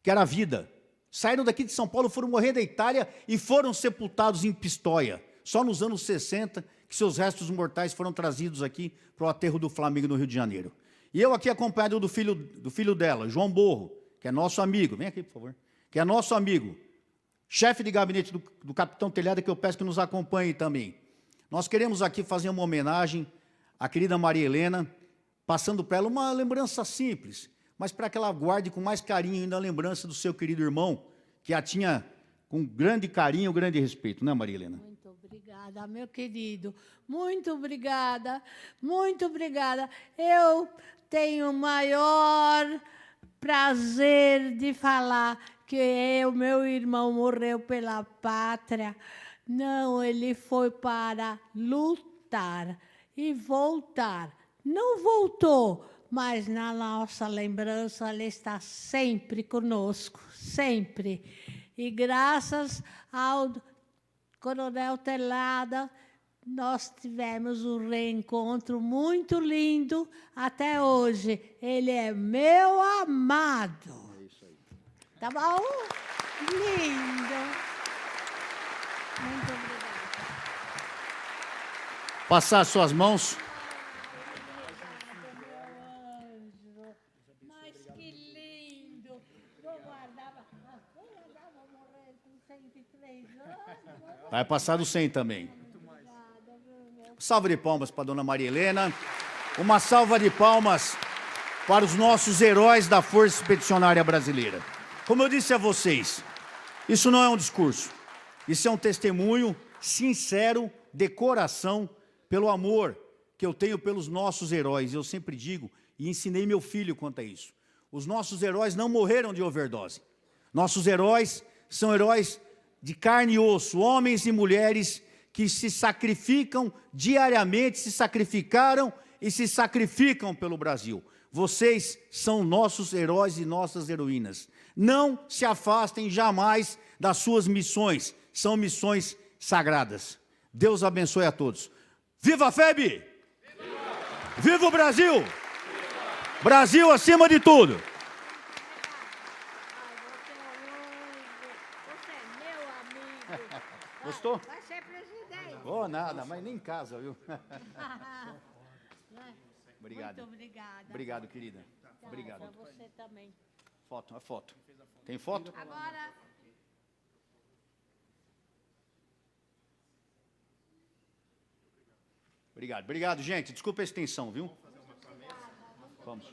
Speaker 4: que era a vida. Saíram daqui de São Paulo, foram morrer da Itália e foram sepultados em Pistoia. Só nos anos 60 que seus restos mortais foram trazidos aqui para o aterro do Flamengo no Rio de Janeiro. E eu aqui acompanhado do filho dela, João Borro, que é nosso amigo, vem aqui, por favor, que é nosso amigo, chefe de gabinete do capitão Telhada, que eu peço que nos acompanhe também. Nós queremos aqui fazer uma homenagem à querida Maria Helena, passando para ela uma lembrança simples, mas para que ela guarde com mais carinho ainda a lembrança do seu querido irmão, que a tinha com grande carinho, grande respeito, né, Maria Helena?
Speaker 5: Muito obrigada, meu querido. Muito obrigada, muito obrigada. Eu tenho o maior prazer de falar que meu irmão morreu pela pátria. Não, ele foi para lutar e voltar. Não voltou, mas na nossa lembrança ele está sempre conosco, sempre. E graças ao Coronel Telhada, nós tivemos um reencontro muito lindo até hoje. Ele é meu amado. É isso aí. Tá bom? Lindo. Muito obrigada.
Speaker 4: Passar as suas mãos.
Speaker 5: Mas que lindo. Vou guardar. Vou morrer com 103 anos.
Speaker 4: Vai passar do 100 também. Salva de palmas para a dona Maria Helena. Uma salva de palmas para os nossos heróis da Força Expedicionária Brasileira. Como eu disse a vocês, isso não é um discurso. Isso é um testemunho sincero, de coração, pelo amor que eu tenho pelos nossos heróis. Eu sempre digo, e ensinei meu filho quanto a isso, os nossos heróis não morreram de overdose. Nossos heróis são heróis de carne e osso, homens e mulheres que se sacrificam diariamente, se sacrificaram e se sacrificam pelo Brasil. Vocês são nossos heróis e nossas heroínas. Não se afastem jamais das suas missões. São missões sagradas. Deus abençoe a todos. Viva a FEB! Viva! Viva o Brasil! Viva! Brasil acima de tudo!
Speaker 5: Você é meu amigo.
Speaker 4: Gostou?
Speaker 5: Vai ser presidente.
Speaker 4: Oh, nada, mas nem em casa, viu? Obrigado.
Speaker 5: Muito obrigada.
Speaker 4: Obrigado, querida.
Speaker 5: Tchau,
Speaker 4: Obrigado.
Speaker 5: pra você também.
Speaker 4: Foto, a foto. Tem foto?
Speaker 5: Agora,
Speaker 4: Obrigado. Obrigado, gente. Desculpa a extensão, viu? Vamos.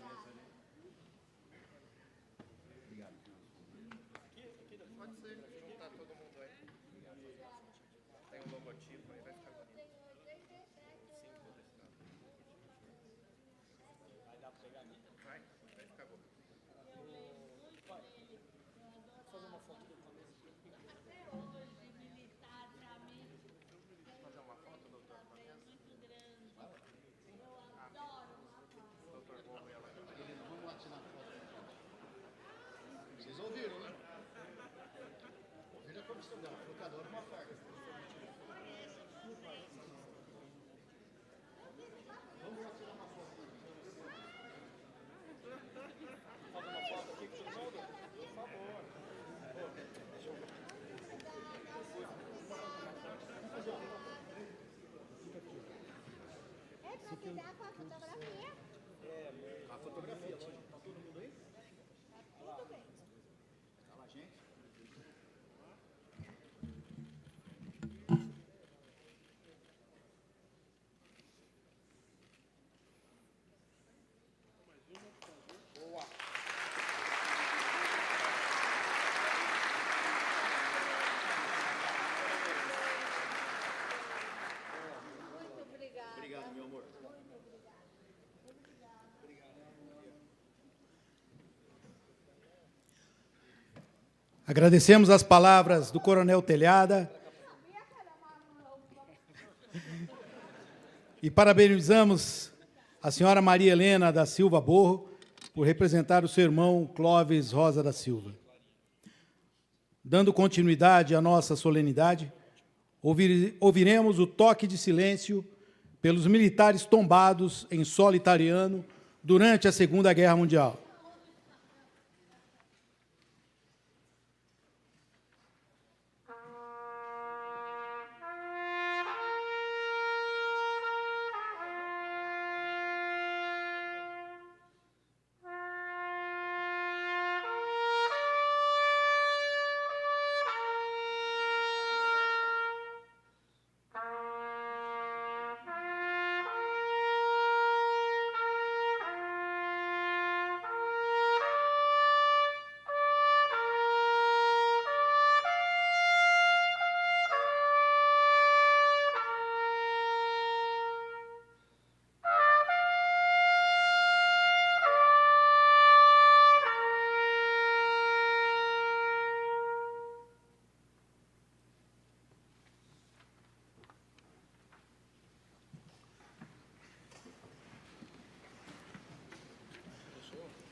Speaker 8: Vocês ouviram, né? Ouviram a comissão dela, falou que adora uma farda. Vamos lá tirar uma foto. Fazer uma foto aqui com todo mundo? Por favor.
Speaker 5: é pra cuidar com a fotografia.
Speaker 8: A fotografia, tá todo mundo aí?
Speaker 5: Tudo bem.
Speaker 8: Tá lá, gente. Boa.
Speaker 5: Muito obrigada.
Speaker 4: Obrigado, meu amor.
Speaker 5: Muito obrigada.
Speaker 1: Agradecemos as palavras do Coronel Telhada e parabenizamos a senhora Maria Helena da Silva Borro por representar o seu irmão Clóvis Rosa da Silva. Dando continuidade à nossa solenidade, ouviremos o toque de silêncio pelos militares tombados em solo italiano durante a Segunda Guerra Mundial.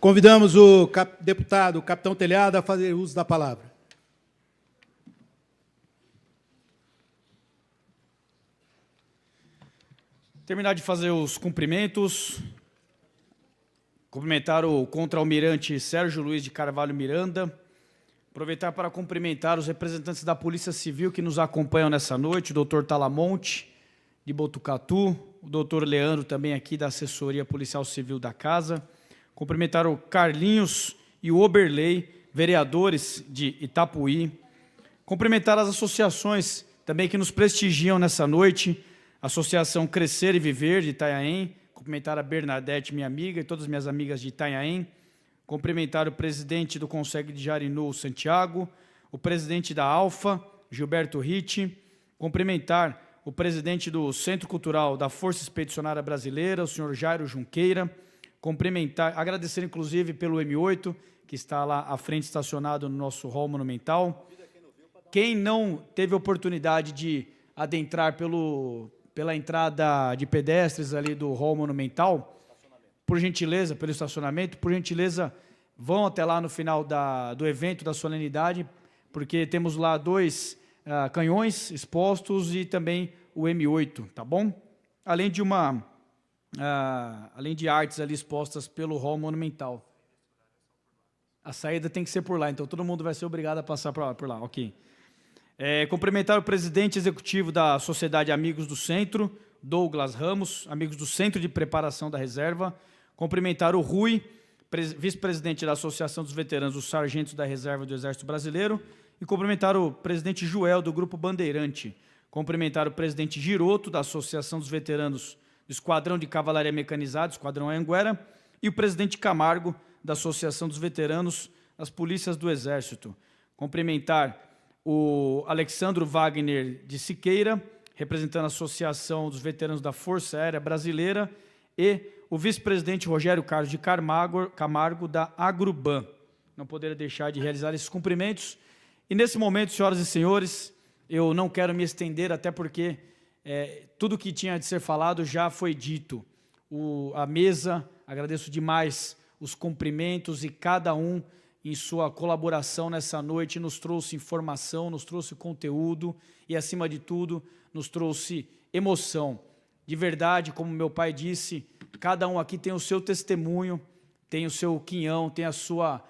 Speaker 1: Convidamos o deputado Capitão Telhada a fazer uso da palavra.
Speaker 2: Terminar de fazer os cumprimentos. Cumprimentar o contra-almirante Sérgio Luiz de Carvalho Miranda. Aproveitar para cumprimentar os representantes da Polícia Civil que nos acompanham nessa noite, o doutor Talamonte, de Botucatu, o doutor Leandro, também aqui da Assessoria Policial Civil da Casa. Cumprimentar o Carlinhos e o Oberley, vereadores de Itapuí. Cumprimentar as associações também que nos prestigiam nessa noite. Associação Crescer e Viver, de Itanhaém. Cumprimentar a Bernadette, minha amiga, e todas as minhas amigas de Itanhaém. Cumprimentar o presidente do Conselho de Jarinu, Santiago. O presidente da Alfa, Gilberto Ritti. Cumprimentar o presidente do Centro Cultural da Força Expedicionária Brasileira, o senhor Jairo Junqueira. Cumprimentar, agradecer inclusive pelo M8, que está lá à frente estacionado no nosso hall monumental. Quem não teve oportunidade de adentrar pela entrada de pedestres ali do hall monumental, por gentileza, pelo estacionamento, por gentileza, vão até lá no final do evento, da solenidade, porque temos lá 2 canhões expostos e também o M8, tá bom? Além de artes ali expostas pelo hall monumental. A saída tem que ser por lá, então todo mundo vai ser obrigado a passar por lá, ok. Cumprimentar o presidente executivo da Sociedade Amigos do Centro, Douglas Ramos, amigos do Centro de Preparação da Reserva, cumprimentar o Rui, vice-presidente da Associação dos Veteranos dos Sargentos da Reserva do Exército Brasileiro, e cumprimentar o presidente Joel, do Grupo Bandeirante, cumprimentar o presidente Giroto, da Associação dos Veteranos do Esquadrão de Cavalaria Mecanizada, Esquadrão Anhanguera, e o presidente Camargo, da Associação dos Veteranos das Polícias do Exército. Cumprimentar o Alexandro Wagner de Siqueira, representando a Associação dos Veteranos da Força Aérea Brasileira, e o vice-presidente Rogério Carlos de Camargo, da Agruban. Não poderia deixar de realizar esses cumprimentos. E nesse momento, senhoras e senhores, eu não quero me estender, até porque tudo que tinha de ser falado já foi dito. A mesa, agradeço demais os cumprimentos e cada um em sua colaboração nessa noite nos trouxe informação, nos trouxe conteúdo e, acima de tudo, nos trouxe emoção. De verdade, como meu pai disse, cada um aqui tem o seu testemunho, tem o seu quinhão, tem a sua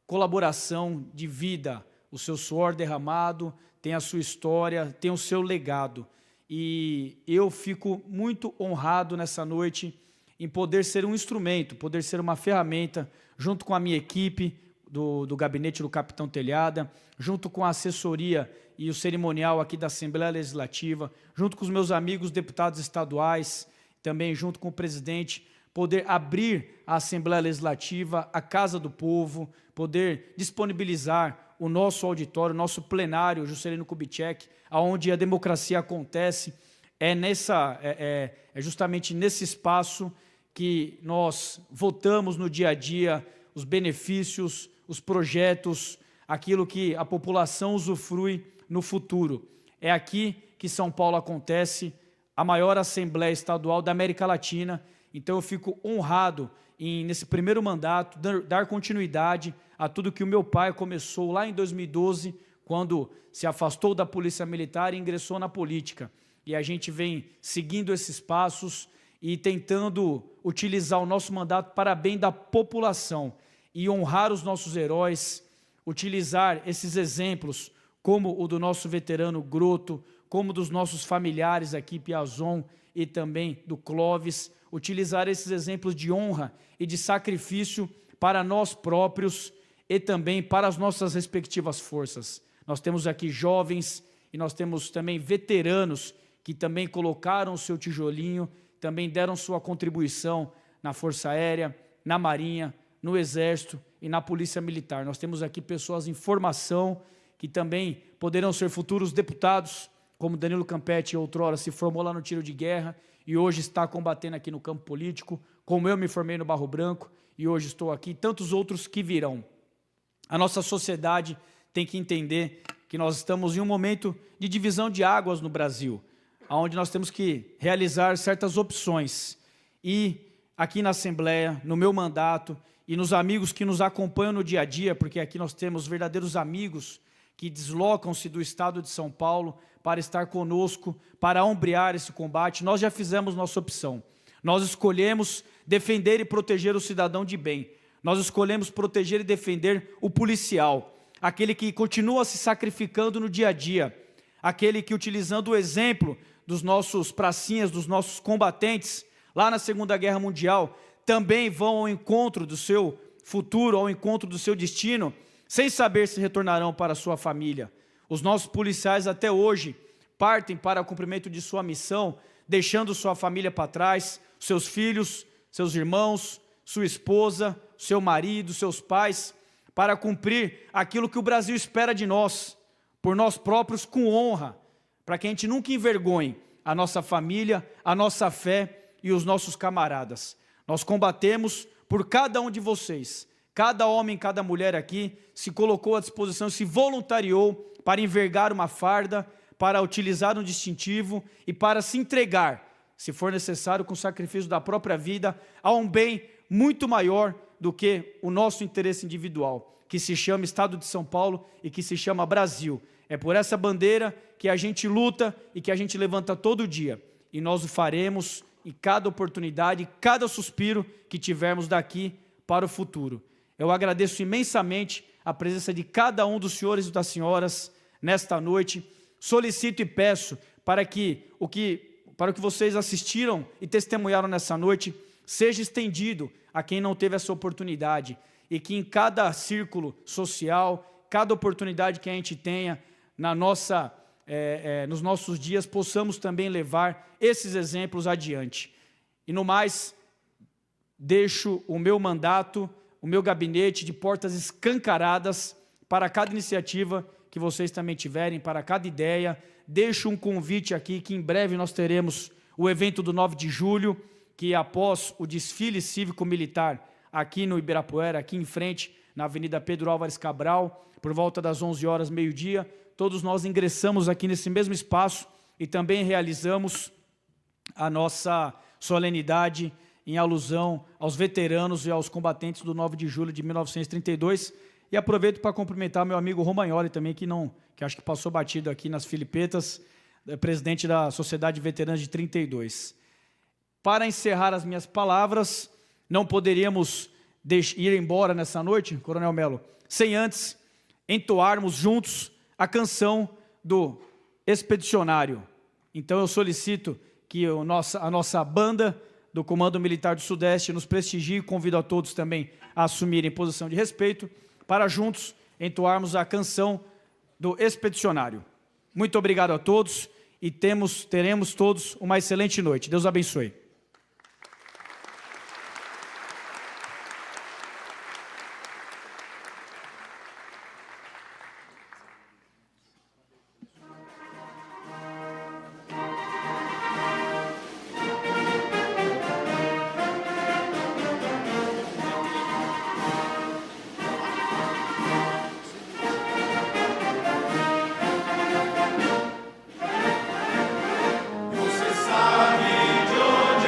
Speaker 2: colaboração de vida, o seu suor derramado, tem a sua história, tem o seu legado. E eu fico muito honrado nessa noite em poder ser um instrumento, poder ser uma ferramenta, junto com a minha equipe do gabinete do Capitão Telhada, junto com a assessoria e o cerimonial aqui da Assembleia Legislativa, junto com os meus amigos deputados estaduais, também junto com o presidente, poder abrir a Assembleia Legislativa, a Casa do Povo, poder disponibilizar o nosso auditório, o nosso plenário, Juscelino Kubitschek, onde a democracia acontece. É justamente nesse espaço que nós votamos no dia a dia os benefícios, os projetos, aquilo que a população usufrui no futuro. É aqui que São Paulo acontece, a maior Assembleia Estadual da América Latina. Então eu fico honrado em, nesse primeiro mandato, dar continuidade a tudo que o meu pai começou lá em 2012, quando se afastou da Polícia Militar e ingressou na política. E a gente vem seguindo esses passos e tentando utilizar o nosso mandato para bem da população e honrar os nossos heróis, utilizar esses exemplos, como o do nosso veterano Groto, como dos nossos familiares aqui, Piazon, e também do Clóvis, utilizar esses exemplos de honra e de sacrifício para nós próprios e também para as nossas respectivas forças. Nós temos aqui jovens e nós temos também veteranos que também colocaram o seu tijolinho, também deram sua contribuição na Força Aérea, na Marinha, no Exército e na Polícia Militar. Nós temos aqui pessoas em formação que também poderão ser futuros deputados, como Danilo Campetti, outrora se formou lá no tiro de guerra e hoje está combatendo aqui no campo político, como eu me formei no Barro Branco e hoje estou aqui, e tantos outros que virão. A nossa sociedade tem que entender que nós estamos em um momento de divisão de águas no Brasil, onde nós temos que realizar certas opções. E aqui na Assembleia, no meu mandato, e nos amigos que nos acompanham no dia a dia, porque aqui nós temos verdadeiros amigos que deslocam-se do estado de São Paulo para estar conosco, para ombrear esse combate. Nós já fizemos nossa opção. Nós escolhemos defender e proteger o cidadão de bem. Nós escolhemos proteger e defender o policial, aquele que continua se sacrificando no dia a dia, aquele que, utilizando o exemplo dos nossos pracinhas, dos nossos combatentes, lá na Segunda Guerra Mundial, também vão ao encontro do seu futuro, ao encontro do seu destino, sem saber se retornarão para a sua família. Os nossos policiais até hoje partem para o cumprimento de sua missão, deixando sua família para trás, seus filhos, seus irmãos, sua esposa, seu marido, seus pais, para cumprir aquilo que o Brasil espera de nós, por nós próprios, com honra, para que a gente nunca envergonhe a nossa família, a nossa fé e os nossos camaradas. Nós combatemos por cada um de vocês. Cada homem, cada mulher aqui se colocou à disposição, se voluntariou para envergar uma farda, para utilizar um distintivo e para se entregar, se for necessário, com o sacrifício da própria vida, a um bem muito maior do que o nosso interesse individual, que se chama Estado de São Paulo e que se chama Brasil. É por essa bandeira que a gente luta e que a gente levanta todo dia. E nós o faremos em cada oportunidade, cada suspiro que tivermos daqui para o futuro. Eu agradeço imensamente a presença de cada um dos senhores e das senhoras nesta noite. Solicito e peço para que o que para o que vocês assistiram e testemunharam nessa noite, seja estendido a quem não teve essa oportunidade, e que em cada círculo social, cada oportunidade que a gente tenha nos nossos dias, possamos também levar esses exemplos adiante. E no mais, deixo o meu mandato, o meu gabinete de portas escancaradas para cada iniciativa que vocês também tiverem, para cada ideia. Deixo um convite aqui, que em breve nós teremos o evento do 9 de julho, que após o desfile cívico-militar aqui no Ibirapuera, aqui em frente, na Avenida Pedro Álvares Cabral, por volta das 11 horas, meio-dia, todos nós ingressamos aqui nesse mesmo espaço e também realizamos a nossa solenidade em alusão aos veteranos e aos combatentes do 9 de julho de 1932. E aproveito para cumprimentar meu amigo Romagnoli também, que acho que passou batido aqui nas Filipetas, presidente da Sociedade de Veteranos de 32. Para encerrar as minhas palavras, não poderíamos ir embora nessa noite, Coronel Melo, sem antes entoarmos juntos a canção do Expedicionário. Então eu solicito que a nossa banda do Comando Militar do Sudeste nos prestigie e convido a todos também a assumirem posição de respeito para juntos entoarmos a canção do Expedicionário. Muito obrigado a todos e teremos todos uma excelente noite. Deus abençoe.
Speaker 6: Você sabe de onde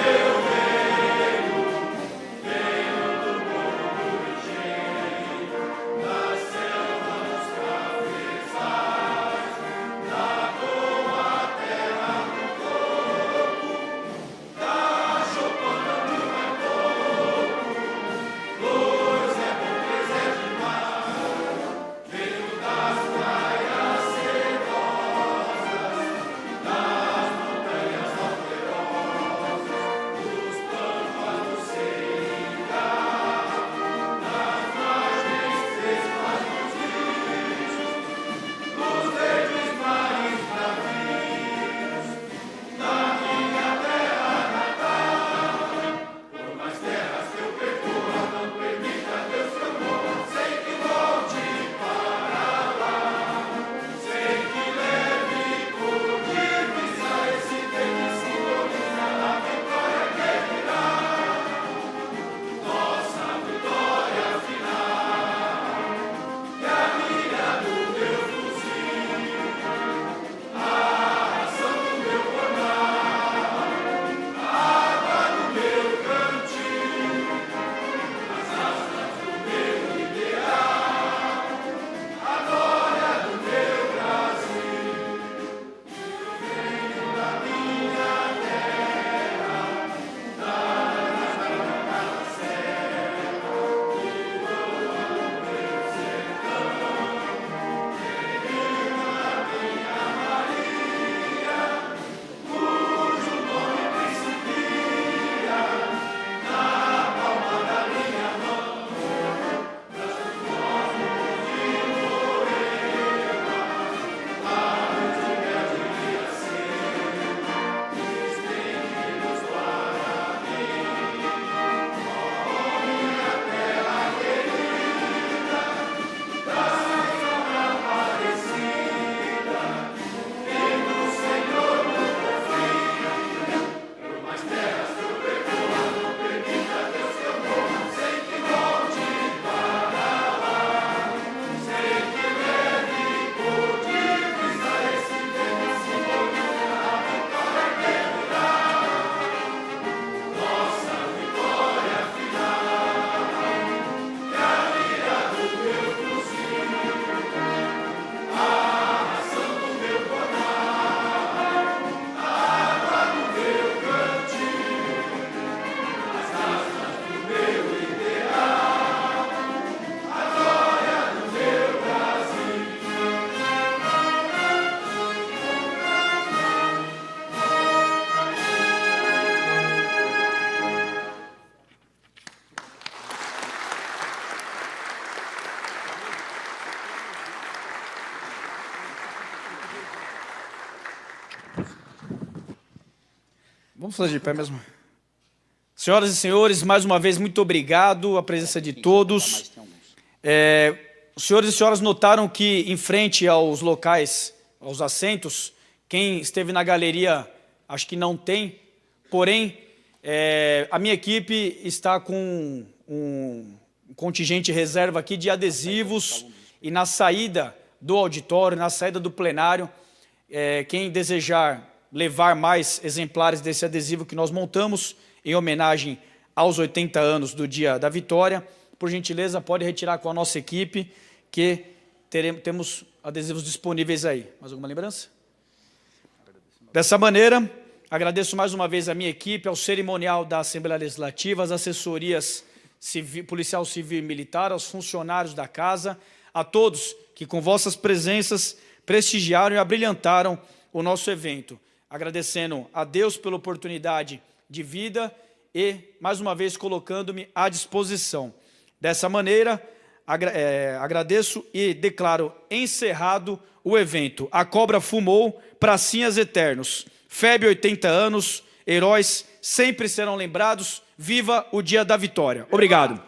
Speaker 2: Vamos fazer de pé mesmo. Senhoras e senhores, mais uma vez, muito obrigado a presença de todos. Os senhores e senhoras notaram que, em frente aos locais, aos assentos, quem esteve na galeria, acho que não tem, porém, a minha equipe está com um contingente reserva aqui de adesivos e na saída do auditório, na saída do plenário, quem desejar levar mais exemplares desse adesivo que nós montamos em homenagem aos 80 anos do Dia da Vitória, por gentileza, pode retirar com a nossa equipe, que temos adesivos disponíveis aí. Mais alguma lembrança? Dessa maneira, agradeço mais uma vez a minha equipe, ao cerimonial da Assembleia Legislativa, às assessorias policial, civil e militar, aos funcionários da casa, a todos que com vossas presenças prestigiaram e abrilhantaram o nosso evento. Agradecendo a Deus pela oportunidade de vida e, mais uma vez, colocando-me à disposição. Dessa maneira, agradeço e declaro encerrado o evento. A cobra fumou, pracinhas eternos. FEB 80 anos, heróis sempre serão lembrados. Viva o Dia da Vitória. Obrigado.